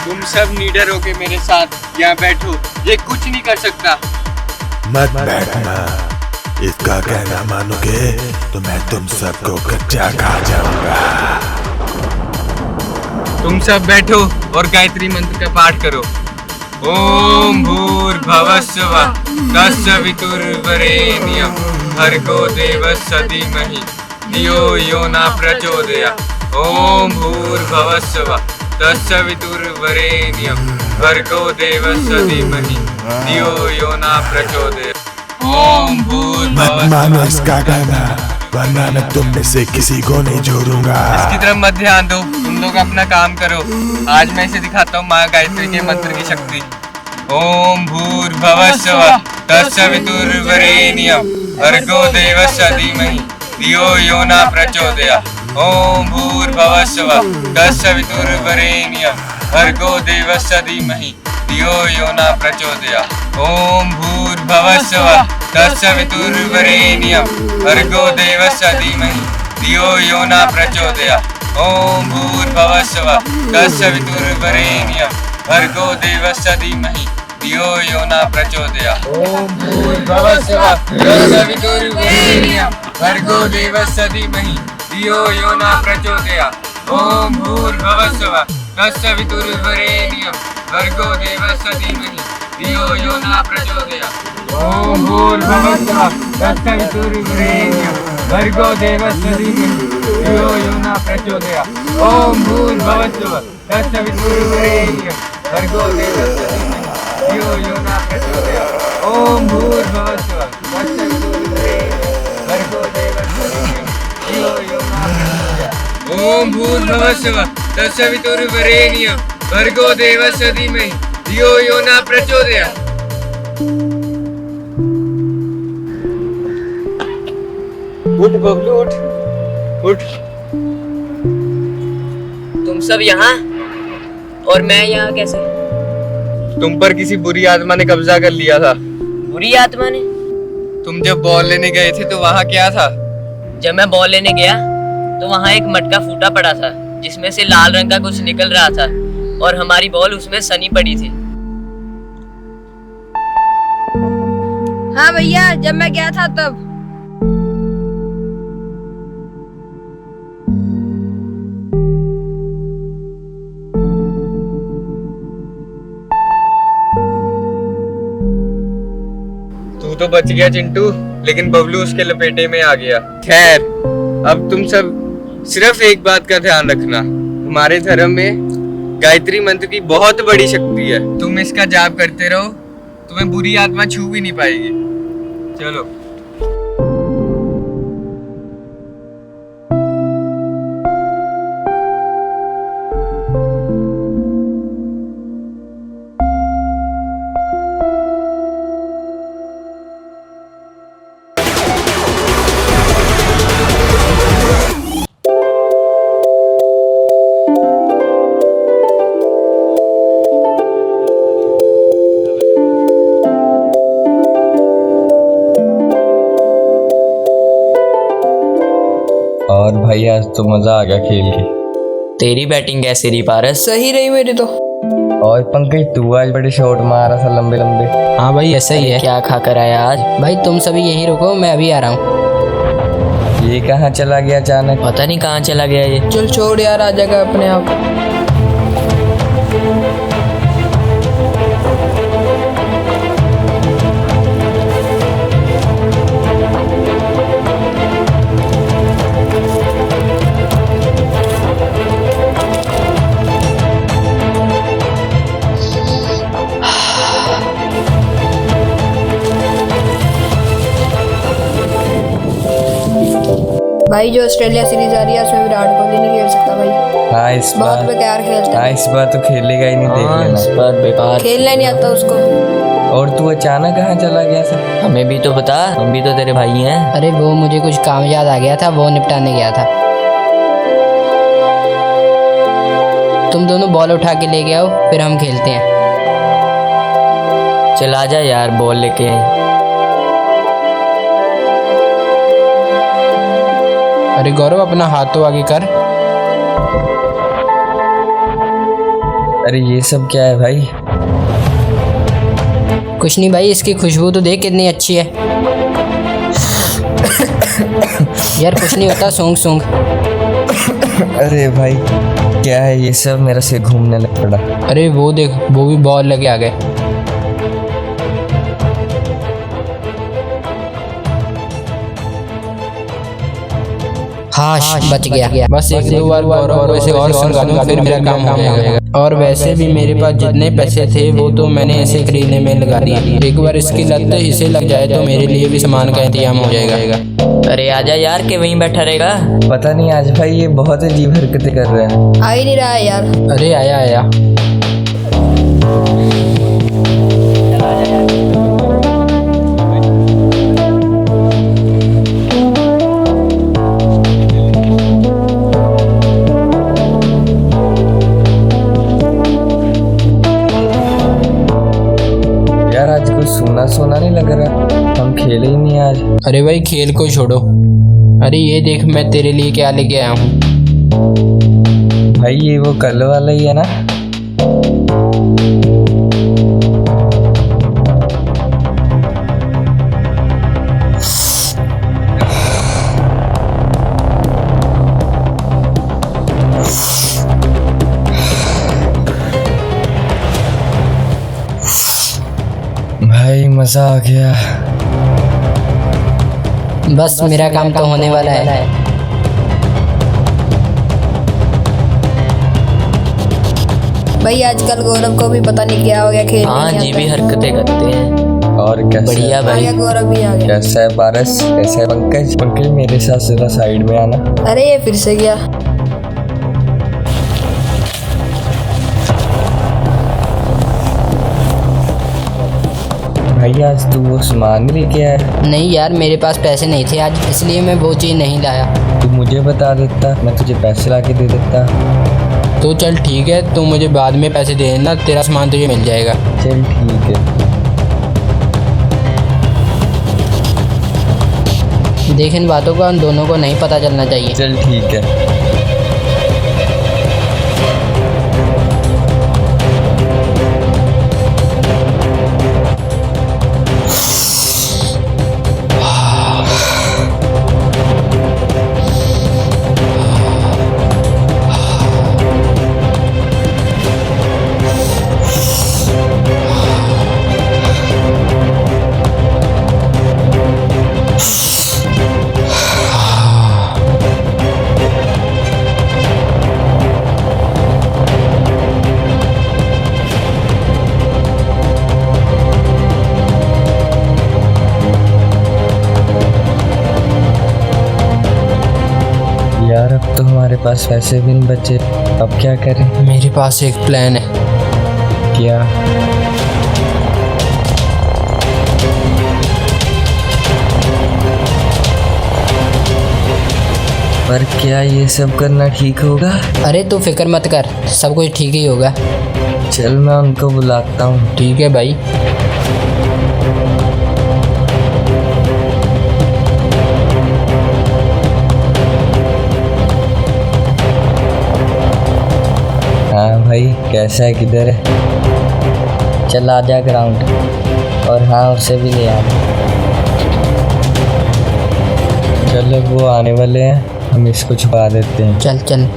[SPEAKER 2] तुम सब नीडर होके मेरे साथ यहाँ बैठो, ये कुछ नहीं कर सकता।
[SPEAKER 8] मत बैठना, इसका कहना मानोगे तो मैं तुम सबको कच्चा खा जाऊंगा।
[SPEAKER 2] तुम सब बैठो और गायत्री मंत्र का पाठ करो। ओम भूर्भुवस्सुः तस्य वितुर्वरेण्यं भर्गो देवस्य धीमहि धियो यो न प्रचोदयात्। ओम भूर्भुवस्सुः तस्य वितुर्वरेण्यं भर्गो देवस्य धीमहि धियो यो न प्रचोदयात्। ओम
[SPEAKER 8] मत मानो इसका कहना, वरना मैं तुम में से किसी को नहीं छोड़ूंगा।
[SPEAKER 2] इसकी तरफ मत ध्यान दो, तुम लोग अपना काम करो। आज मैं इसे दिखाता हूँ माँ गायत्री के मंत्र की शक्ति। ओम भूर्भुवस्सुः तस्य वितुर्वरेण्यं भर्गो देवस्य धीमहि धियो यो न प्रचोदयात्। ओम भूर्भुवस्सुः तस्य वितुर्वरेण्यं भर्गो देवस्य धीमहि धियो यो न प्रचोदयात्। ओम भूर्भुवस्सुः तस्य वितुर्वरेण्यं भर्गो देवस्य धीमहि धियो यो न प्रचोदयात्। ओम भूर्भुवस्सुः तस्य वितुर्वरेण्यं भर्गो देवस्य धीमहि धियो यो न प्रचोदयात्। ओम भूर्भुवस्सुः तस्य वितुर्वरेण्यं भर्गो देवस्य धीमहि धियो यो न प्रचोदयात्। ओम भूर्भुवस्सुः तस्य वितुर्वरेण्यं भर्गो देवस्य धीमहि धियो यो न प्रचोदयात्। ओम भूर्भुवस्सुः तस्य वितुर्वरेण्यं भर्गो देवस्य धीमहि धियो यो न प्रचोदयात्। ओम भूर्भुवस्सुः तस्य वितुर्वरेण्यं भर्गो देवस्य धीमहि धियो यो न प्रचोदयात्। ओम भूर्भुवस्सुः तस्य वितुर्वरेण्यं भर्गो देवस्य धीमहि धियो यो न प्रचोदयात्। ओम भूर्भुवस्सुः तस्य वितुर्वरेण्यं भर्गो देवस्य धीमहि धियो यो न प्रचोदयात्। उठ बबलू उठ, उठ।
[SPEAKER 3] तुम सब यहाँ और मैं यहाँ कैसे?
[SPEAKER 2] तुम पर किसी बुरी आत्मा ने कब्जा कर लिया था।
[SPEAKER 3] बुरी आत्मा ने?
[SPEAKER 2] तुम जब बॉल लेने गए थे तो वहाँ क्या था?
[SPEAKER 3] जब मैं बॉल लेने गया तो वहाँ एक मटका फूटा पड़ा था जिसमें से लाल रंग का कुछ निकल रहा था और हमारी बॉल उसमें सनी पड़ी थी।
[SPEAKER 1] हाँ भैया, जब मैं गया था तब।
[SPEAKER 2] तू तो बच गया चिंटू, लेकिन बबलू उसके लपेटे में आ गया। खैर, अब तुम सब सिर्फ एक बात का ध्यान रखना, हमारे धर्म में गायत्री मंत्र की बहुत बड़ी शक्ति है। तुम इसका जाप करते रहो, तुम्हें बुरी आत्मा छू भी नहीं पाएगी। चलो। और भाई आज तो मजा आ गया खेल के।
[SPEAKER 3] तेरी बैटिंग कैसी रही पारस?
[SPEAKER 5] सही रही मेरी तो।
[SPEAKER 2] और पंकज तू आज बड़े शॉट मारा था लंबे लंबे।
[SPEAKER 5] हाँ भाई ऐसा ही है।
[SPEAKER 3] क्या खा कर आया आज?
[SPEAKER 5] भाई तुम सभी यहीं रुको, मैं अभी आ रहा हूँ।
[SPEAKER 2] ये कहाँ चला गया अचानक?
[SPEAKER 3] पता नहीं कहाँ चला गया ये।
[SPEAKER 5] चल छोड़ यार, आ जाएगा अपने आप।
[SPEAKER 1] भाई जो ऑस्ट्रेलिया सीरीज आ रही है उसमें विराट कोहली नहीं खेल सकता भाई।
[SPEAKER 2] हाँ इस
[SPEAKER 1] बहुत
[SPEAKER 2] बार
[SPEAKER 1] बेकार खेलता
[SPEAKER 2] हाँ
[SPEAKER 1] है।
[SPEAKER 2] इस बार तो खेलेगा ही नहीं, देख लेना।
[SPEAKER 3] इस बार बेकार।
[SPEAKER 1] खेलना नहीं आता उसको।
[SPEAKER 2] और तू अचानक कहाँ चला गया था?
[SPEAKER 3] हमें भी तो बता, हम भी तो तेरे भाई हैं।
[SPEAKER 5] अरे वो मुझे कुछ काम याद आ गया था, वो निपटाने गया था। तुम दोनों बॉल उठा के ले आओ, फिर हम खेलते हैं।
[SPEAKER 3] चल आजा यार, बॉल लेके आए।
[SPEAKER 7] अरे गौरव अपना हाथ तो आगे कर।
[SPEAKER 2] अरे ये सब क्या है भाई?
[SPEAKER 5] कुछ नहीं भाई, इसकी खुशबू तो देख कितनी अच्छी है। यार कुछ नहीं होता, सूंघ सूंघ।
[SPEAKER 2] अरे भाई क्या है ये सब? मेरा सिर घूमने लग पड़ा।
[SPEAKER 7] अरे वो देख, वो भी बॉल लगे आ गए।
[SPEAKER 5] हाँ बच गया।
[SPEAKER 7] बस एक दो बार गौरव ऐसे और सुनगा दूं, फिर मेरा काम हो जाएगा। और वैसे भी मेरे पास जितने पैसे थे वो तो मैंने ऐसे खरीदने में लगा दिए। एक बार इसकी लत इसे लग जाए तो मेरे लिए भी सामान का इंतजाम हो जाएगा।
[SPEAKER 3] अरे आजा यार, के वहीं बैठा रहेगा।
[SPEAKER 2] पता नहीं आज भाई ये बहुत अजीब हरकतें कर रहे हैं।
[SPEAKER 1] आ ही नहीं रहा है यार।
[SPEAKER 7] अरे आया आया।
[SPEAKER 2] यार आज कुछ सोना सोना नहीं लग रहा, हम खेले ही नहीं आज।
[SPEAKER 7] अरे भाई खेल को छोड़ो। अरे ये देख, मैं तेरे लिए क्या लेके आया हूँ।
[SPEAKER 2] भाई ये वो कल वाला ही है ना? भाई मजा आ गया।
[SPEAKER 5] बस मेरा काम तो होने वाला है।
[SPEAKER 1] भाई आजकल गौरव को भी पता नहीं क्या हो गया, खेल
[SPEAKER 3] हाँ जी भी हरकतें करते हैं।
[SPEAKER 2] और कैसा
[SPEAKER 3] बढ़िया
[SPEAKER 1] आ
[SPEAKER 3] भाई।
[SPEAKER 1] गया गौरव भी आ गया।
[SPEAKER 2] कैसा है पारस? कैसा है पंकज? पंकज मेरे साथ जरा साइड में आना।
[SPEAKER 1] अरे ये फिर से गया।
[SPEAKER 2] भाई आज तू वो सामान लेके आया?
[SPEAKER 5] नहीं यार, मेरे पास पैसे नहीं थे आज, इसलिए मैं वो चीज़ नहीं लाया।
[SPEAKER 2] तू मुझे बता देता, मैं तुझे पैसे ला के दे देता।
[SPEAKER 7] तो चल ठीक है, तू मुझे बाद में पैसे दे देना, तेरा सामान तुझे मिल जाएगा।
[SPEAKER 2] चल ठीक है।
[SPEAKER 5] देख इन बातों का उन दोनों को नहीं पता चलना चाहिए।
[SPEAKER 2] चल ठीक है। यार अब तो हमारे पास पैसे भी नहीं बचे, अब क्या करें?
[SPEAKER 7] मेरे पास एक प्लान है।
[SPEAKER 2] क्या? पर क्या ये सब करना ठीक होगा?
[SPEAKER 5] अरे तू फिक्र मत कर, सब कुछ ठीक ही होगा।
[SPEAKER 2] चल मैं उनको बुलाता हूँ।
[SPEAKER 7] ठीक है भाई।
[SPEAKER 2] हाँ भाई कैसा है, किधर है?
[SPEAKER 3] चल आजा ग्राउंड।
[SPEAKER 2] और हाँ उसे भी ले आ। चलो वो आने वाले हैं, हम इसको छुपा देते हैं।
[SPEAKER 5] चल चल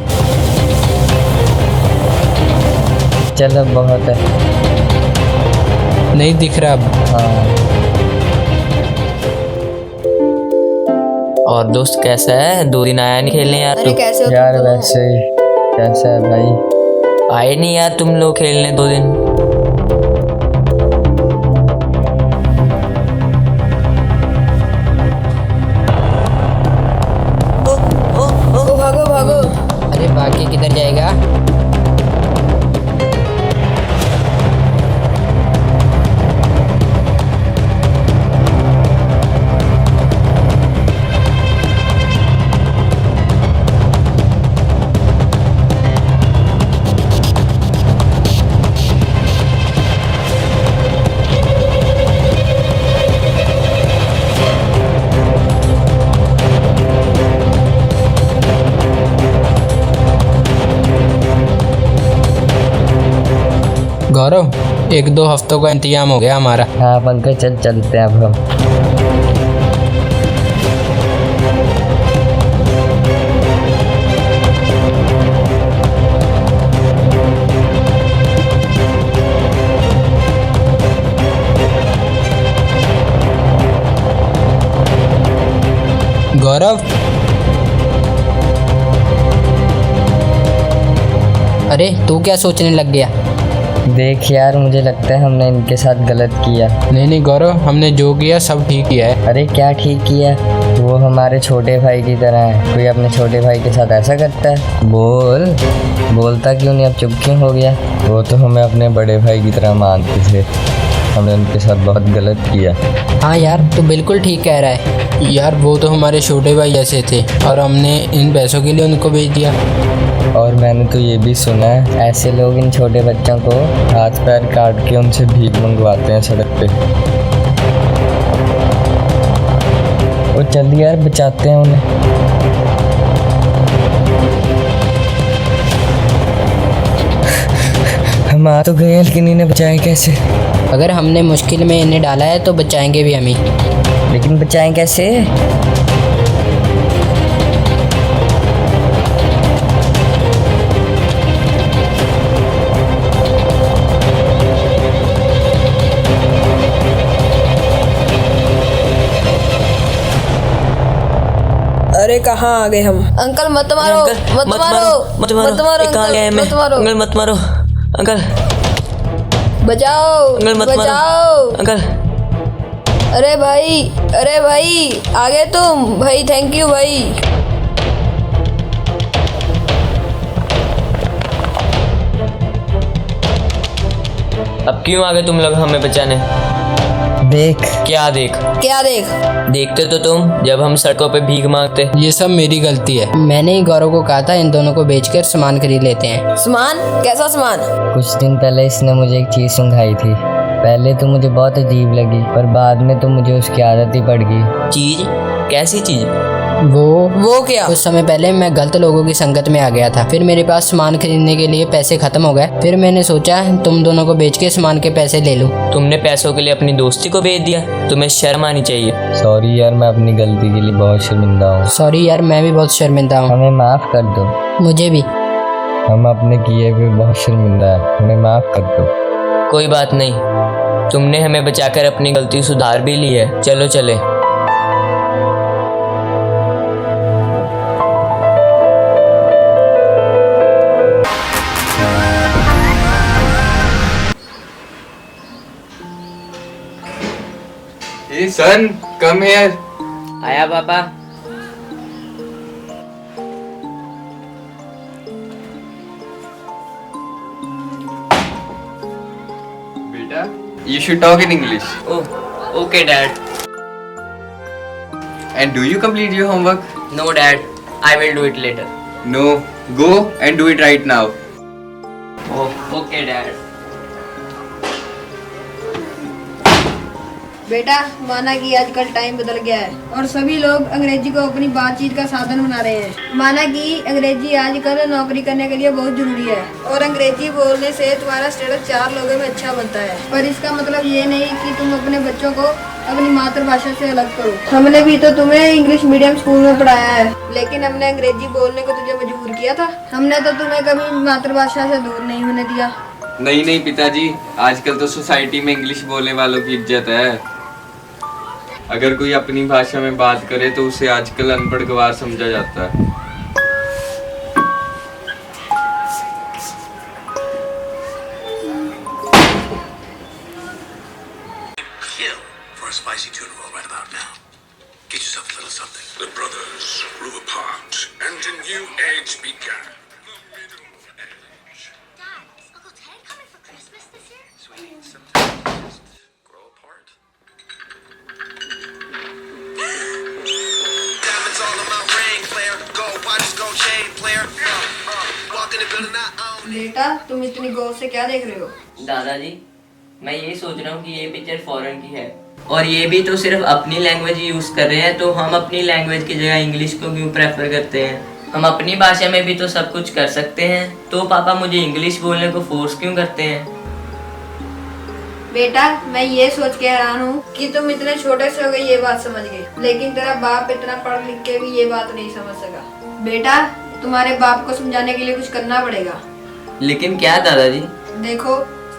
[SPEAKER 2] चल अब बहुत है।
[SPEAKER 7] नहीं दिख रहा अब।
[SPEAKER 2] हाँ।
[SPEAKER 3] और दोस्त कैसा है? 2 दिन आया नहीं खेलने यार।
[SPEAKER 1] अरे कैसे हो
[SPEAKER 2] यार
[SPEAKER 1] तुम दोनों?
[SPEAKER 2] वैसे ही। कैसा है भाई?
[SPEAKER 3] आए नहीं यार तुम लोग खेलने 2 दिन।
[SPEAKER 7] गौरव, 1-2 हफ्तों का इंतजाम हो गया हमारा।
[SPEAKER 3] हाँ पंकज, चलते हैं अब हम।
[SPEAKER 7] गौरव, अरे तू क्या सोचने लग गया?
[SPEAKER 3] देख यार, मुझे लगता है हमने इनके साथ गलत किया।
[SPEAKER 7] नहीं गौरव, हमने जो किया सब ठीक किया है।
[SPEAKER 3] अरे क्या ठीक किया? वो हमारे छोटे भाई की तरह है। कोई अपने छोटे भाई के साथ ऐसा करता है? बोलता क्यों नहीं? अब चुप क्यों हो गया? वो तो हमें अपने बड़े भाई की तरह मानते थे। हमने उनके साथ बहुत गलत किया।
[SPEAKER 7] हाँ यार, तू बिल्कुल ठीक कह रहा है यार। वो तो हमारे छोटे भाई जैसे थे और हमने इन पैसों के लिए उनको भेज दिया।
[SPEAKER 3] और मैंने तो ये भी सुना है, ऐसे लोग इन छोटे बच्चों को हाथ पैर काट के उनसे भीख मंगवाते हैं सड़क पे। वो चल यार, बचाते हैं उन्हें। हम आ तो गए, लेकिन इन्हें बचाएं कैसे?
[SPEAKER 5] अगर हमने मुश्किल में इन्हें डाला है तो बचाएंगे भी हम ही।
[SPEAKER 3] लेकिन बचाएं कैसे?
[SPEAKER 1] अरे कहाँ आ गए हम? अंकल मत मारो, मत मारो, मत मारो, मत मारो, मत मारो,
[SPEAKER 3] अंकल मत मारो, अंकल
[SPEAKER 1] बचाओ,
[SPEAKER 3] अंकल मत मारो,
[SPEAKER 1] बचाओ
[SPEAKER 3] अंकल।
[SPEAKER 1] अरे भाई आ गए तुम भाई, थैंक यू भाई।
[SPEAKER 3] अब क्यों आ गए तुम लोग हमें बचाने? देख। क्या देख? देखते तो तुम जब हम सड़कों पे भीख मांगते।
[SPEAKER 7] ये सब मेरी गलती है।
[SPEAKER 5] मैंने ही गौरव को कहा था इन दोनों को बेचकर सामान खरीद लेते हैं।
[SPEAKER 1] सामान? कैसा सामान?
[SPEAKER 3] कुछ दिन पहले इसने मुझे एक चीज सुंघाई थी। पहले तो मुझे बहुत अजीब लगी, पर बाद में तो मुझे उसकी आदत ही पड़ गई। चीज? कैसी चीज?
[SPEAKER 5] वो क्या? कुछ समय पहले मैं गलत लोगों की संगत में आ गया था। फिर मेरे पास सामान खरीदने के लिए पैसे खत्म हो गए। फिर मैंने सोचा तुम दोनों को बेच के सामान के पैसे ले लूं।
[SPEAKER 3] तुमने पैसों के लिए अपनी दोस्ती को बेच दिया? तुम्हें शर्म आनी चाहिए। सॉरी यार, मैं अपनी गलती के लिए बहुत शर्मिंदा हूँ।
[SPEAKER 5] सॉरी यार, मैं भी बहुत शर्मिंदा हूँ।
[SPEAKER 3] हमें माफ कर दो।
[SPEAKER 5] मुझे भी।
[SPEAKER 3] हम अपने किए हुए बहुत शर्मिंदा है, हमें माफ कर दो। कोई बात नहीं, तुमने हमें बचाकर अपनी गलती सुधार भी ली है। चलो चले।
[SPEAKER 2] Hey son, come here.
[SPEAKER 3] आया पापा।
[SPEAKER 2] Beta, you should talk in English.
[SPEAKER 3] Oh, okay dad.
[SPEAKER 2] And do you complete your homework?
[SPEAKER 3] No dad, I will do it later.
[SPEAKER 2] No, go and do it right now.
[SPEAKER 3] Oh, okay dad.
[SPEAKER 1] बेटा, माना कि आजकल time बदल गया है और सभी लोग अंग्रेजी को अपनी बातचीत का साधन बना रहे हैं। माना कि अंग्रेजी आजकल नौकरी करने के लिए बहुत जरूरी है और अंग्रेजी बोलने से तुम्हारा स्टेटस 4 लोगों में अच्छा बनता है। पर इसका मतलब ये नहीं कि तुम अपने बच्चों को अपनी मातृभाषा से अलग करो। हमने भी तो तुम्हें इंग्लिश मीडियम स्कूल में पढ़ाया है, लेकिन हमने अंग्रेजी बोलने को तुझे मजबूर किया था। हमने तो तुम्हें कभी मातृभाषा से दूर नहीं होने दिया।
[SPEAKER 2] नहीं पिताजी, आजकल तो सोसाइटी में इंग्लिश बोलने वालों की इज्जत है। अगर कोई अपनी भाषा में बात करे तो उसे आजकल अनपढ़ गवार समझा जाता है।
[SPEAKER 1] बेटा, तुम इतनी गौर से क्या देख रहे हो?
[SPEAKER 3] दादाजी, मैं ये सोच रहा हूँ कि ये पिक्चर फॉरेन की है और ये भी तो सिर्फ अपनी लैंग्वेज यूज कर रहे हैं, तो हम अपनी लैंग्वेज की जगह इंग्लिश को क्यों प्रेफर करते हैं? हम अपनी भाषा में भी तो सब कुछ कर सकते हैं, तो पापा मुझे इंग्लिश बोलने को फोर्स क्यों करते हैं?
[SPEAKER 1] बेटा मैं ये सोच के हैरान हूँ कि तुम इतने छोटे से हो गए ये बात समझ गए, लेकिन तेरा बाप इतना पढ़ लिख के भी ये बात नहीं समझ सका। बेटा तुम्हारे बाप को समझाने के लिए कुछ करना पड़ेगा।
[SPEAKER 3] लेकिन क्या दादाजी?
[SPEAKER 1] देखो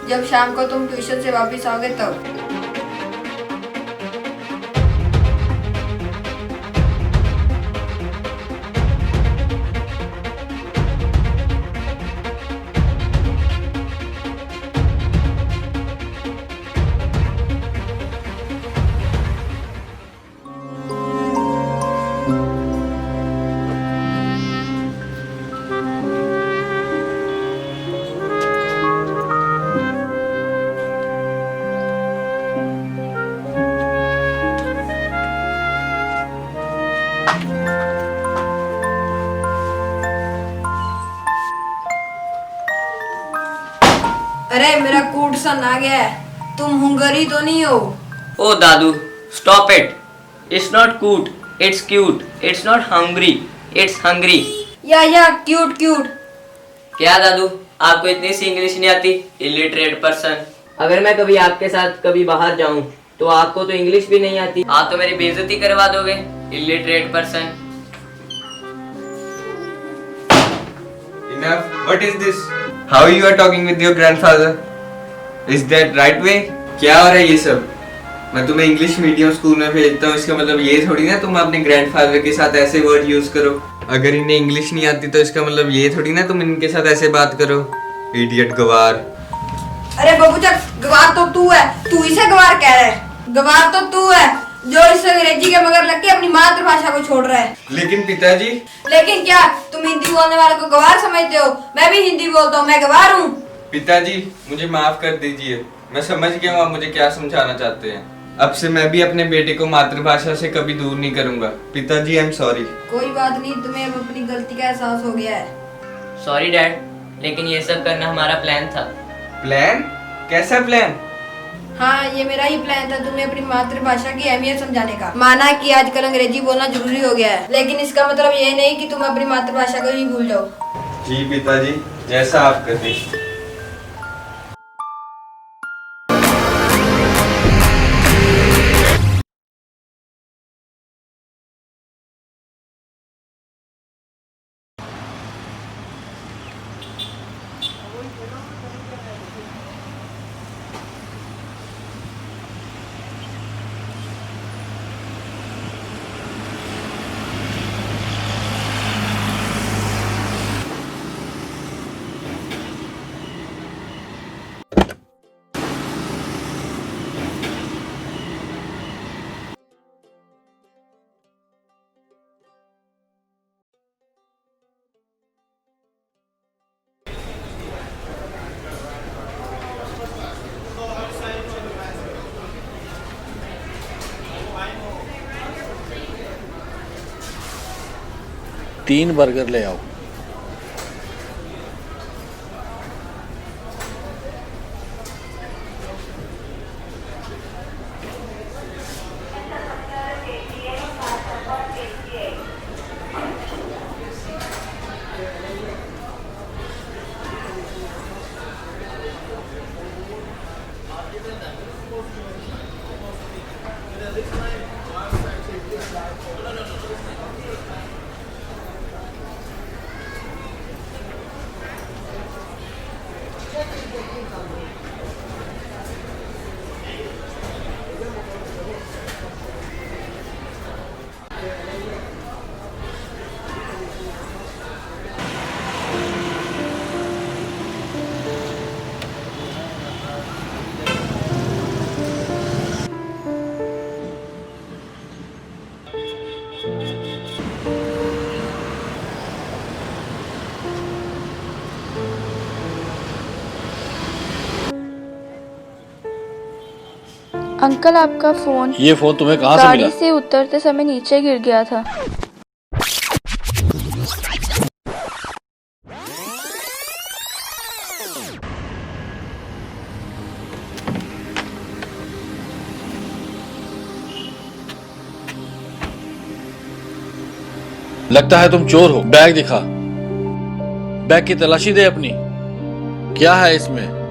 [SPEAKER 1] जब शाम को तुम ट्यूशन से वापस आओगे तब। अरे मेरा कोट सन आ गया है, तुम हंगरी तो नहीं हो?
[SPEAKER 3] ओ दादू स्टॉप इट, इट्स नॉट कूट, it's cute, it's not hungry, it's hungry.
[SPEAKER 1] या क्यूट क्यूट।
[SPEAKER 3] क्या दादू आपको इतनी सी इंग्लिश नहीं आती? Illiterate person. अगर मैं कभी आपके साथ कभी बाहर जाऊं तो आपको तो इंग्लिश भी नहीं आती, आप तो मेरी बेइज्जती करवा दोगे। Illiterate person.
[SPEAKER 2] Enough. What is this? How you are talking with your grandfather? Is that right way? क्या हो रहा है ये सब? मैं तुम्हें इंग्लिश मीडियम स्कूल में भेजता हूँ, इसका मतलब ये थोड़ी ना तुम अपने ग्रैंडफादर के साथ ऐसे वर्ड यूज करो। अगर इन्हें इंग्लिश नहीं आती तो इसका मतलब ये थोड़ी ना तुम इनके साथ ऐसे बात करो। इडियट गवार।
[SPEAKER 1] अरे बबूचा गवार तो तू है, तू इसे गवार कह रहा है। गवार तो तू है जो इस अंग्रेजी के मगर लग के अपनी मातृभाषा को छोड़ रहा है।
[SPEAKER 2] लेकिन पिताजी।
[SPEAKER 1] लेकिन क्या तुम हिंदी बोलने वाले को गवार समझते हो? मैं भी हिंदी बोलता हूँ, मैं गवार हूँ।
[SPEAKER 2] पिताजी मुझे माफ कर दीजिए, मैं समझ गया हूँ आप मुझे क्या समझाना चाहते हैं। अब से मैं भी अपने बेटे को मातृभाषा से कभी दूर नहीं करूंगा। पिताजी आई एम सॉरी।
[SPEAKER 1] कोई बात नहीं, तुम्हें अब अपनी गलती का एहसास हो गया है।
[SPEAKER 3] सॉरी डैड, लेकिन ये सब करना हमारा प्लान था।
[SPEAKER 2] प्लान? कैसा प्लान?
[SPEAKER 1] हाँ ये मेरा ही प्लान था तुम्हें अपनी मातृभाषा की अहमियत समझाने का। माना कि आजकल अंग्रेजी बोलना जरूरी हो गया है, लेकिन इसका मतलब ये नहीं कि तुम अपनी मातृभाषा को ही भूल जाओ।
[SPEAKER 2] जी पिताजी, जैसा आप कहें।
[SPEAKER 13] तीन बर्गर ले आओ।
[SPEAKER 14] अंकल आपका फोन।
[SPEAKER 13] ये फोन तुम्हें कहाँ से मिला?
[SPEAKER 14] गाड़ी से उतरते समय नीचे गिर गया था।
[SPEAKER 13] लगता है तुम चोर हो। बैग दिखा, बैग की तलाशी दे अपनी। क्या है इसमें?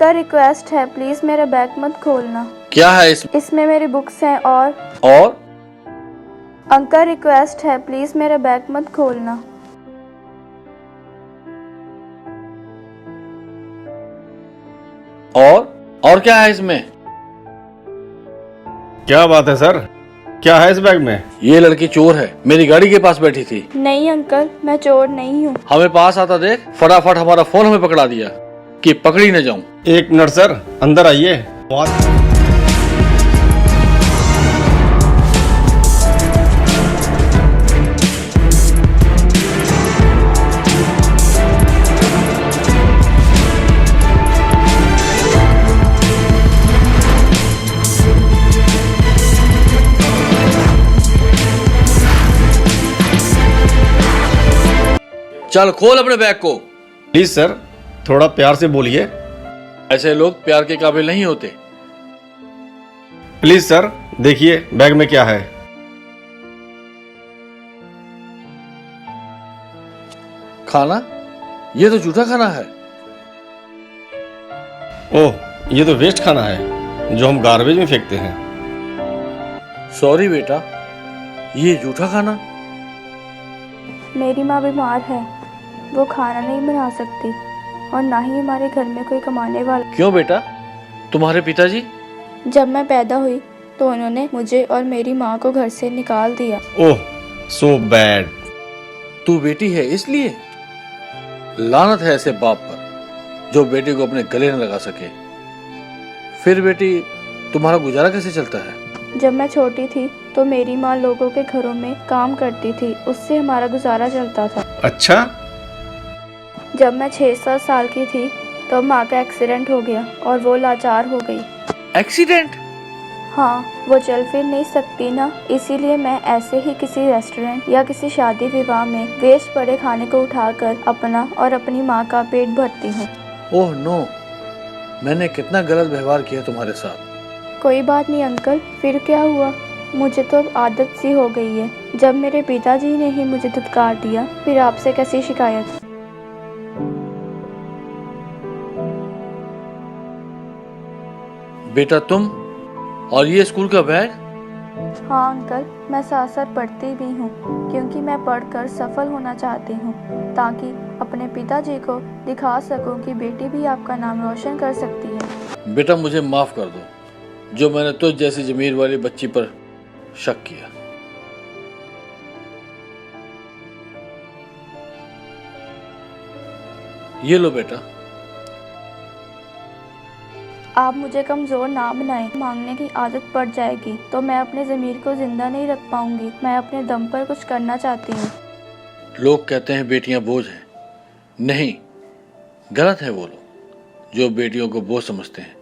[SPEAKER 14] अंकल रिक्वेस्ट है, प्लीज मेरा बैग मत खोलना।
[SPEAKER 13] क्या है
[SPEAKER 14] इसमें मेरी बुक्स हैं और अंकल रिक्वेस्ट है, प्लीज मेरा बैग मत खोलना।
[SPEAKER 13] और क्या है इसमें?
[SPEAKER 15] क्या बात है सर, क्या है इस बैग में?
[SPEAKER 13] ये लड़की चोर है, मेरी गाड़ी के पास बैठी थी।
[SPEAKER 14] नहीं अंकल, मैं चोर नहीं हूँ।
[SPEAKER 13] हमें पास आता देख फटाफट हमारा फोन हमें पकड़ा दिया कि पकड़ी न जाऊं।
[SPEAKER 15] एक मिनट सर, अंदर आइए।
[SPEAKER 13] चल खोल अपने बैग को।
[SPEAKER 15] प्लीज सर, थोड़ा प्यार से बोलिए।
[SPEAKER 13] ऐसे लोग प्यार के काबिल नहीं होते।
[SPEAKER 15] प्लीज सर, देखिए बैग में क्या है।
[SPEAKER 13] खाना? ये तो झूठा खाना है।
[SPEAKER 15] ओह, ये तो वेस्ट खाना है जो हम गार्बेज में फेंकते हैं।
[SPEAKER 13] सॉरी बेटा, ये झूठा खाना।
[SPEAKER 14] मेरी माँ बीमार है, वो खाना नहीं बना सकती और ना ही हमारे घर में कोई कमाने वाला।
[SPEAKER 13] क्यों बेटा, तुम्हारे पिताजी?
[SPEAKER 14] जब मैं पैदा हुई तो उन्होंने मुझे और मेरी माँ को घर से निकाल दिया।
[SPEAKER 15] ओह, सो बैड।
[SPEAKER 13] तू बेटी है इसलिए? लानत है ऐसे बाप पर जो बेटी को अपने गले न लगा सके। फिर बेटी, तुम्हारा गुजारा कैसे चलता है?
[SPEAKER 14] जब मैं छोटी थी तो मेरी माँ लोगों के घरों में काम करती थी, उससे हमारा गुजारा चलता था।
[SPEAKER 15] अच्छा।
[SPEAKER 14] जब मैं 6-7 साल की थी तो माँ का एक्सीडेंट हो गया और वो लाचार हो गई।
[SPEAKER 13] एक्सीडेंट?
[SPEAKER 14] हाँ, वो चल फिर नहीं सकती ना, इसीलिए मैं ऐसे ही किसी रेस्टोरेंट या किसी शादी विवाह में वेस्ट पड़े खाने को उठाकर अपना और अपनी माँ का पेट भरती हूँ।
[SPEAKER 13] ओह नो, मैंने कितना गलत व्यवहार किया तुम्हारे साथ।
[SPEAKER 14] कोई बात नहीं अंकल, फिर क्या हुआ? मुझे तो अब आदत सी हो गई है। जब मेरे पिताजी ने ही मुझे धुतकार दिया, फिर आपसे कैसी शिकायत।
[SPEAKER 13] बेटा तुम और ये स्कूल का बैग?
[SPEAKER 14] हाँ अंकल, मैं साथ साथ पढ़ती भी हूँ क्योंकि मैं पढ़कर सफल होना चाहती हूँ, ताकि अपने पिताजी को दिखा सकूँ कि बेटी भी आपका नाम रोशन कर सकती है।
[SPEAKER 13] बेटा मुझे माफ कर दो जो मैंने तुझ जैसी जमीर वाली बच्ची पर शक किया। ये लो बेटा।
[SPEAKER 14] आप मुझे कमजोर ना बनाएं। मांगने की आदत पड़ जाएगी तो मैं अपने ज़मीर को जिंदा नहीं रख पाऊंगी। मैं अपने दम पर कुछ करना चाहती हूँ।
[SPEAKER 13] लोग कहते हैं बेटियां बोझ हैं। नहीं, गलत है वो लोग जो बेटियों को बोझ समझते हैं।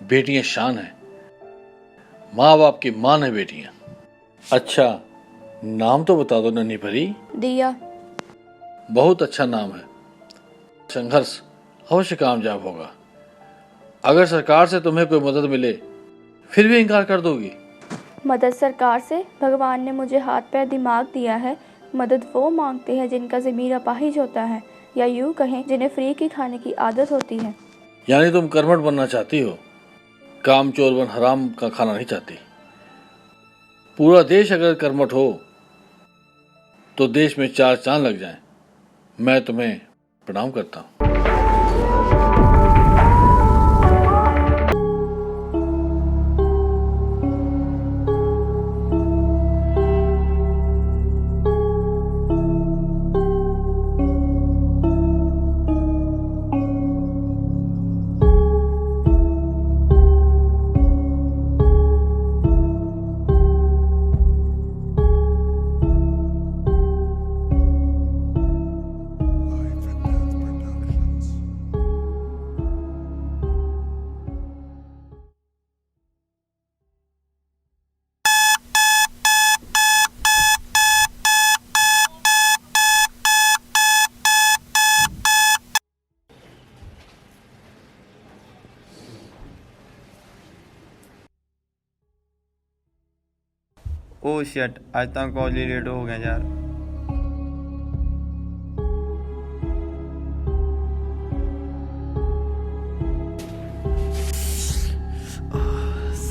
[SPEAKER 13] बेटियां शान है, माँ बाप की मान है बेटियां। अच्छा, नाम तो बता दो नन्ही भरी।
[SPEAKER 14] दिया।
[SPEAKER 13] बहुत अच्छा नाम है। संघर्ष अवश्य कामयाब होगा। अगर सरकार से तुम्हें कोई मदद मिले फिर भी इनकार कर दोगी?
[SPEAKER 14] मदद सरकार से? भगवान ने मुझे हाथ पैर दिमाग दिया है। मदद वो मांगते हैं जिनका ज़मीर अपाहिज होता है, या यूँ कहें जिन्हें फ्री की खाने की आदत होती है।
[SPEAKER 13] यानी तुम कर्मठ बनना चाहती हो, काम चोर बन हराम का खाना नहीं चाहती। पूरा देश अगर कर्मठ हो तो देश में 4 चांद लग जाएं। मैं तुम्हें प्रणाम करता हूँ।
[SPEAKER 2] ओ शिट, आज तक कॉलेज लेट हो गया यार।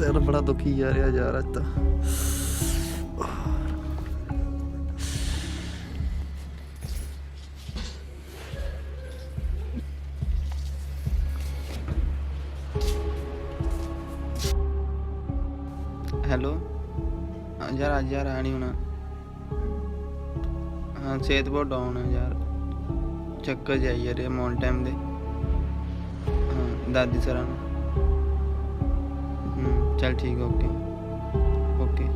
[SPEAKER 10] ਸਿਰ ਬੜਾ ਦੁਖੀ ਜਾ ਰਿਹਾ ਯਾਰ ਅੱਜ ਤਾਂ। ਹੈਲੋ ਯਾਰ ਅੱਜ ਯਾਰ ਆਇਆ ਨਹੀਂ ਹੋਣਾ। ਹਾਂ ਸਿਹਤ ਬਹੁਤ ਡਾਊਨ ਹੈ ਯਾਰ, ਚੱਕਰ ਜਾਈ ਯਾਰ ਮੌਨ ਟਾਈਮ ਦੇ। ਹਾਂ ਦਾਦੀ ਸਰਾਂ ਨੂੰ। ਚੱਲ ਠੀਕ ਹੈ, ਓਕੇ ਓਕੇ।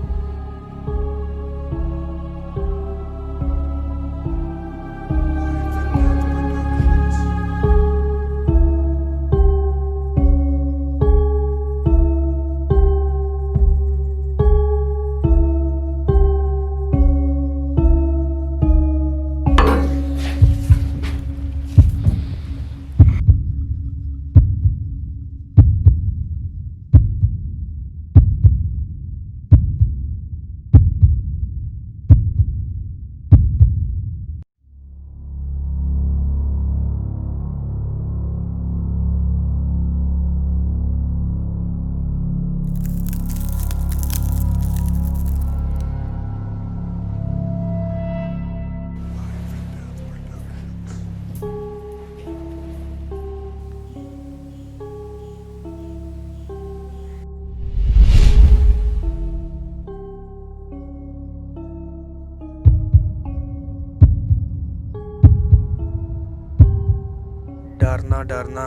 [SPEAKER 6] डरना डरना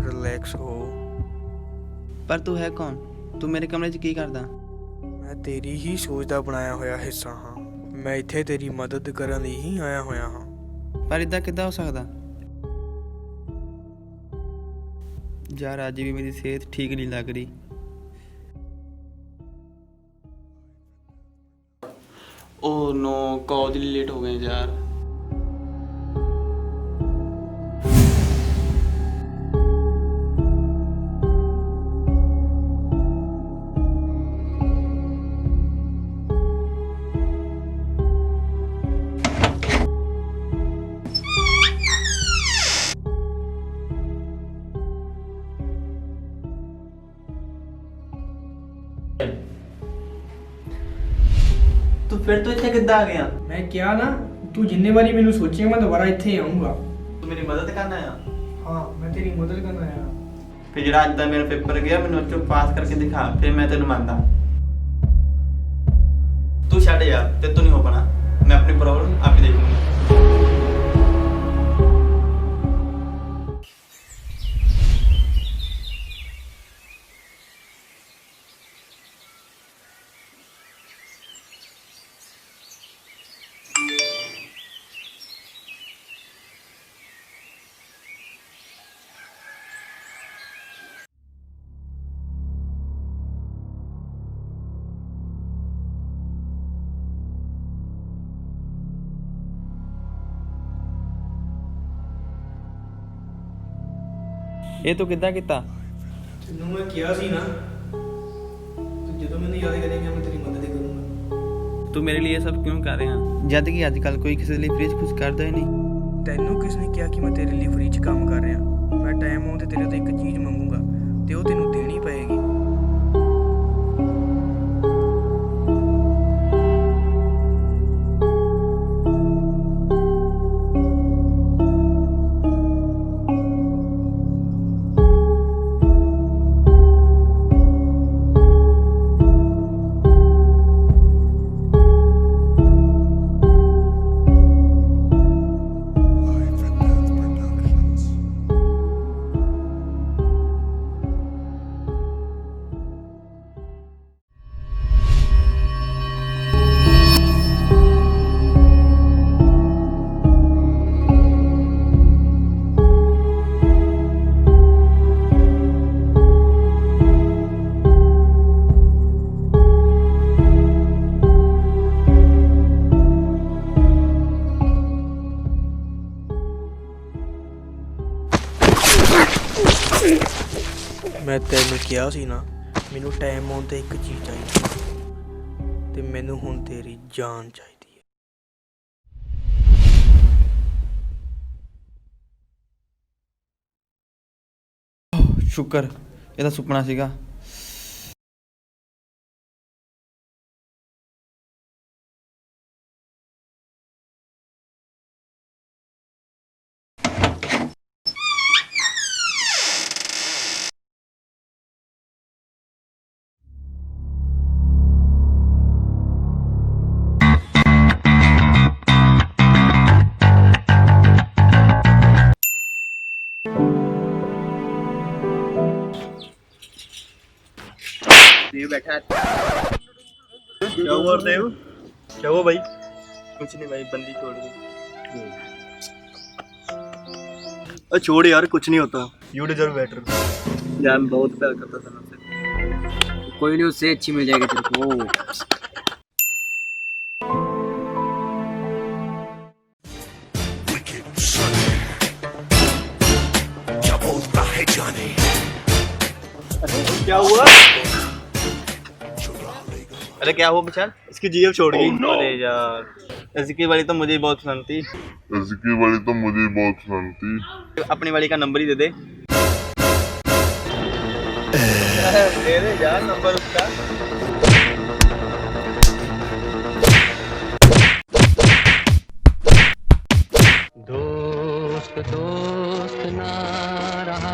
[SPEAKER 6] रिलैक्स हो।
[SPEAKER 10] पर तू है कौन? तू मेरे कमरे 'ਚ ਕੀ ਕਰਦਾ?
[SPEAKER 6] मैं तेरी ही सोच ਦਾ ਬਣਾਇਆ ਹੋਇਆ ਹਿੱਸਾ ਹਾਂ। ਮੈਂ ਇੱਥੇ ਤੇਰੀ ਮਦਦ ਕਰਨ ਲਈ ਹੀ ਆਇਆ ਹੋਇਆ ਹਾਂ।
[SPEAKER 10] ਪਰ ਇਦਾਂ ਕਿੱਦਾਂ ਹੋ ਸਕਦਾ? ਯਾਰ ਅੱਜ ਵੀ ਮੇਰੀ ਸਿਹਤ ਠੀਕ ਨਹੀਂ ਲੱਗ ਰਹੀ। ओह नो, कॉलेज लेट हो गए यार। तू फिर तो इतने किद्दां आ गया?
[SPEAKER 6] मैं क्या ना, तू जिन्ने बारी मैनू सोचेगा मैं दोबारा इत्थे ही आऊंगा।
[SPEAKER 10] तू मेरी मदद करना आया?
[SPEAKER 6] हाँ मैं तेरी मदद करना आया।
[SPEAKER 10] फिर जो अज दा मेरा पेपर गया मैनू अच्छे पास करके दिखा, फिर मैं तेन मानदा। तू छड़ यार, तेरे तो नहीं हो पाना। मैं अपनी प्रॉब्लम आप ही देखूंगा। ਇਹ ਤੂੰ ਕਿੱਦਾਂ ਕੀਤਾ?
[SPEAKER 6] ਤੈਨੂੰ ਮੈਂ ਕਿਹਾ ਸੀ ਨਾ, ਤੂੰ ਜਦੋਂ ਮੈਨੂੰ ਯਾਦ ਕਰੇਂਗਾ ਮੈਂ ਤੇਰੀ ਮਦਦ ਕਰੂੰਗਾ।
[SPEAKER 10] ਤੂੰ ਮੇਰੇ ਲਈ ਇਹ ਸਭ ਕਿਉਂ ਕਰ ਰਿਹਾ ਜਦ ਕਿ ਅੱਜ ਕੱਲ ਕੋਈ ਕਿਸੇ ਲਈ ਫ੍ਰੀ 'ਚ ਕੁਝ ਕਰਦਾ ਹੀ ਨਹੀਂ।
[SPEAKER 6] ਤੈਨੂੰ ਕਿਸ ਨੇ ਕਿਹਾ ਕਿ ਮੈਂ ਤੇਰੇ ਲਈ ਫ੍ਰੀ 'ਚ ਕੰਮ ਕਰ ਰਿਹਾ? ਮੈਂ ਟਾਈਮ ਆਉਣ ਤੇ ਤੇਰੇ ਤੋਂ ਇੱਕ ਚੀਜ਼ ਮੰਗੂੰਗਾ ਤੇ ਉਹ ਤੈਨੂੰ ਦੇਣੀ ਪਏਗੀ। ਮੈਂ ਤੈਨੂੰ ਕਿਹਾ ਸੀ ਨਾ, ਮੈਨੂੰ ਟਾਈਮ ਆਉਣ ਤੇ ਇੱਕ ਚੀਜ਼ ਚਾਹੀਦੀ ਤੇ ਮੈਨੂੰ ਹੁਣ ਤੇਰੀ ਜਾਨ ਚਾਹੀਦੀ ਹੈ। ਸ਼ੁਕਰ, ਇਹਦਾ ਸੁਪਨਾ ਸੀਗਾ।
[SPEAKER 3] वीडियो बैठा।
[SPEAKER 11] क्या हुआ देव? क्या हुआ भाई? कुछ नहीं भाई, बंदी छोड़ दी। अरे छोड़ यार, कुछ नहीं होता। You deserve better. यार मैं बहुत प्यार करता था ना।
[SPEAKER 3] कोई नहीं, उससे अच्छी मिल जाएगी तेरे को।
[SPEAKER 11] क्या हुआ? अरे क्या हुआ विशाल? इसकी जीएफ छोड़ गई। अरे यार, इसकी वाली तो मुझे बहुत पसंद थी। अपनी वाली का नंबर ही दे दे। दे दे यार नंबर उसका।
[SPEAKER 3] दोस्त दोस्त ना रहा।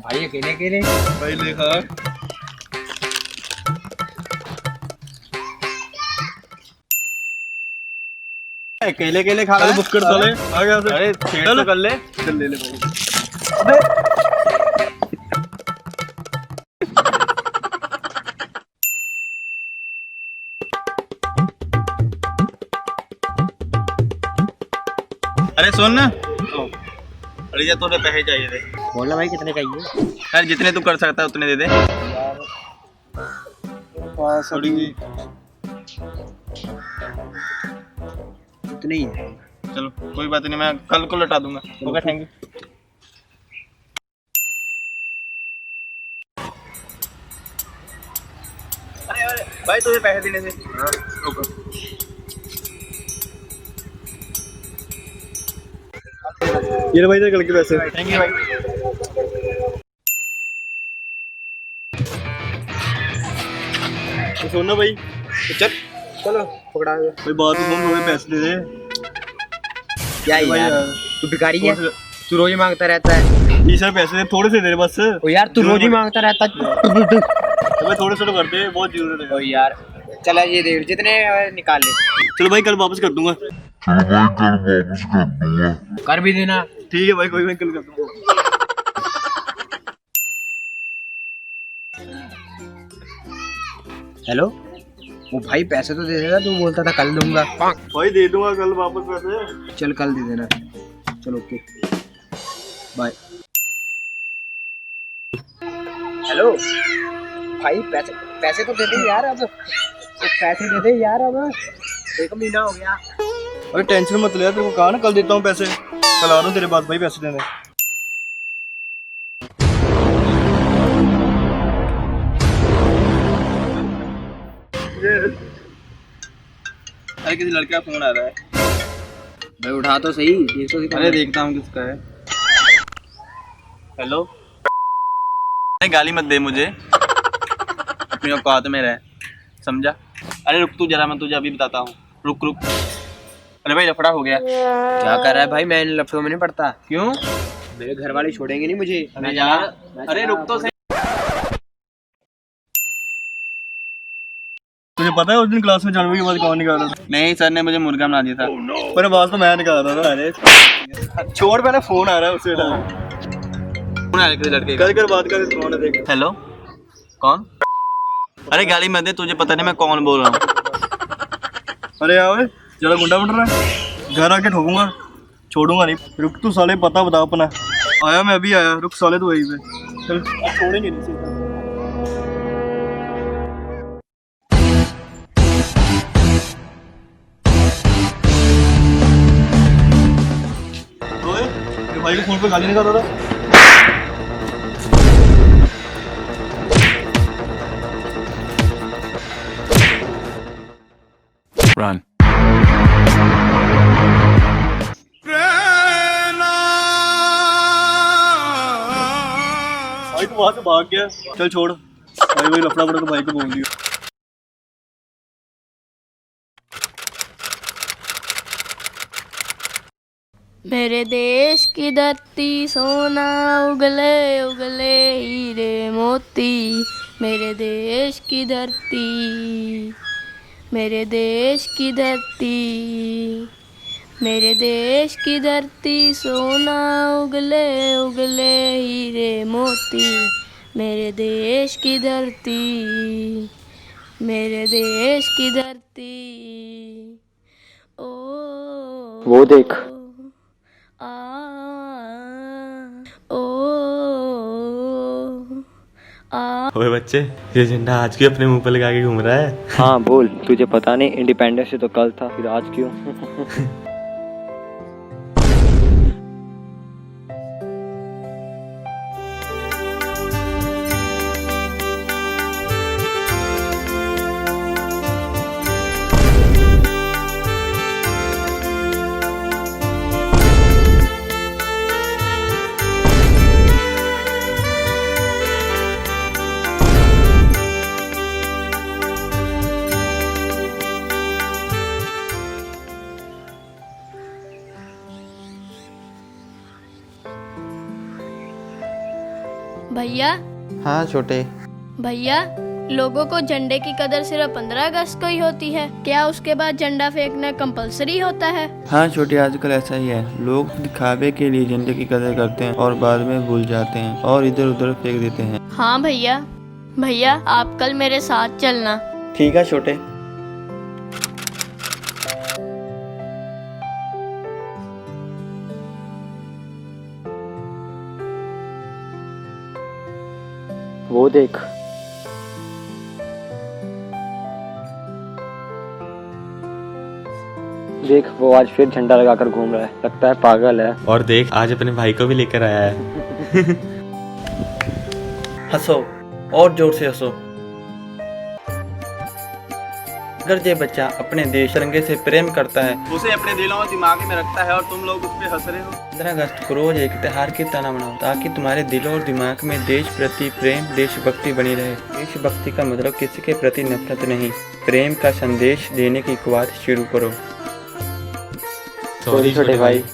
[SPEAKER 3] भाई अकेले अकेले
[SPEAKER 11] भाई देखा अकेले अकेले खा रहा है। बुक कर साले, आ गया से। अरे छेड़ तो कर ले। चल ले ले भाई। अबे अरे सुन ना, अरे जा तुझे पैसे चाहिए थे।
[SPEAKER 3] बोलना भाई कितने चाहिए?
[SPEAKER 11] यार जितने तू कर सकता है उतने दे दे।
[SPEAKER 3] उतने ही है।
[SPEAKER 11] चलो कोई बात नहीं, मैं कल को लौटा दूंगा। Okay thank you. अरे भाई तुझे पैसे देने थे। ये भाई तेरे कल के पैसे। थैंक यू भाई। तो सुन ना भाई, चल
[SPEAKER 3] चलो पकड़ा गया।
[SPEAKER 11] भाई बात सुन, थोड़े पैसे दे दे।
[SPEAKER 3] क्या यार, तू भिखारी है? तू रोज ही मांगता रहता है।
[SPEAKER 11] 20 पैसे दे, थोड़े से दे बस।
[SPEAKER 3] ओ यार तू रोज ही मांगता रहता है।
[SPEAKER 11] भाई थोड़े से तो कर दे, बहुत जरूरत है।
[SPEAKER 3] ओ यार चला ये दे, जितने निकाल ले।
[SPEAKER 11] चलो भाई कल वापस कर दूंगा।
[SPEAKER 3] कर भी देना।
[SPEAKER 11] ठीक है भाई, कोई मैं कल कर दूंगा।
[SPEAKER 3] हेलो, वो भाई पैसे तो दे देना, तू बोलता था कल दूंगा।
[SPEAKER 11] भाई दे दूंगा कल वापस पैसे।
[SPEAKER 3] चल कल दे देना। चलो ओके बाय। हेलो भाई, पैसे तो दे दे यार। अब पैसे दे दे यार, अब 1 महीना हो गया।
[SPEAKER 11] अरे टेंशन मत ले, तेरे को कहा ना कल देता हूँ पैसे। कल आ रहा हूँ तेरे पास भाई पैसे देने। अरे किसी लड़के का फोन आ रहा है
[SPEAKER 3] भाई, उठा तो सही। देख तो सही।
[SPEAKER 11] अरे देखता हूँ किसका है। हेलो, गाली मत दे मुझे, अपनी औकात में रह, समझा? अरे रुक तू जरा, मैं तुझे अभी बताता हूँ। रुक रुक। अरे भाई लफड़ा हो गया।
[SPEAKER 3] क्या कर रहा है भाई? मैं इन लफड़ों में नहीं पड़ता।
[SPEAKER 11] क्यों?
[SPEAKER 3] मेरे घर वाले छोड़ेंगे नहीं मुझे।
[SPEAKER 11] अरे यार, अरे रुक तो सही। तुझे पता है उस दिन क्लास में जानवी की आवाज कौन निकाल रहा था? नहीं, सर ने मुझे मुर्गा बना दिया था। पर आवाज तो मैं निकाल रहा था। अरे छोड़, पहले फोन आ रहा है उससे। फोन आ रहा है लड़के का। कर बात कर, कौन है देख। हेलो, कौन? अरे गाली मत दे, तुझे पता नहीं मैं कौन बोल रहा हूँ। अरे यार जरा गुंडा बन रहा है, घर आके ठोकूंगा, छोड़ूंगा नहीं। रुक तू साले, पता बता अपना। आया मैं अभी आया। रुक साले तू वहीं पे। चल छोड़ेंगे नहीं सीधा। भाई को फोन पे गाली निकाल रहा था।
[SPEAKER 9] Run.
[SPEAKER 11] भाई तो वहां से भाग गया। चल छोड़ भाई, वही लफड़ा पड़ा तो भाई को बोल दिया।
[SPEAKER 16] मेरे देश की धरती सोना उगले उगले हीरे मोती। मेरे देश की धरती, मेरे देश की धरती, मेरे देश की धरती सोना उगले उगले हीरे मोती, मेरे देश की धरती, मेरे देश की धरती। ओ
[SPEAKER 3] वो देख।
[SPEAKER 9] ओए बच्चे, ये झंडा आज क्यों अपने मुंह पे लगा के घूम रहा है?
[SPEAKER 3] हाँ बोल, तुझे पता नहीं इंडिपेंडेंस डे तो कल था, फिर आज क्यों?
[SPEAKER 16] भैया,
[SPEAKER 10] हाँ छोटे।
[SPEAKER 16] भैया, लोगों को झंडे की कदर सिर्फ 15 अगस्त को ही होती है, क्या उसके बाद झंडा फेंकना कंपलसरी होता है?
[SPEAKER 11] हाँ छोटे, आजकल ऐसा ही है। लोग दिखावे के लिए झंडे की कदर करते हैं और बाद में भूल जाते हैं और इधर उधर फेंक देते हैं।
[SPEAKER 16] हाँ भैया, भैया आप कल मेरे साथ चलना।
[SPEAKER 11] ठीक है छोटे।
[SPEAKER 3] वो देख। देख, वो आज फिर झंडा लगाकर घूम रहा है, लगता है पागल है।
[SPEAKER 9] और देख, आज अपने भाई को भी लेकर आया है।
[SPEAKER 11] हंसो और जोर से हंसो। अगर ये बच्चा अपने देश तिरंगे से प्रेम करता है, उसे अपने दिलों और दिमाग में रखता है और तुम लोग उस पे हंस रहे हो। 15 अगस्त को रोज एक त्योहार की तरह मनाओ ताकि तुम्हारे दिलों और दिमाग में देश प्रति प्रेम, देशभक्ति बनी रहे। देशभक्ति का मतलब किसी के प्रति नफरत नहीं, प्रेम का संदेश देने की बात शुरू करो।
[SPEAKER 9] सॉरी छोटे भाई।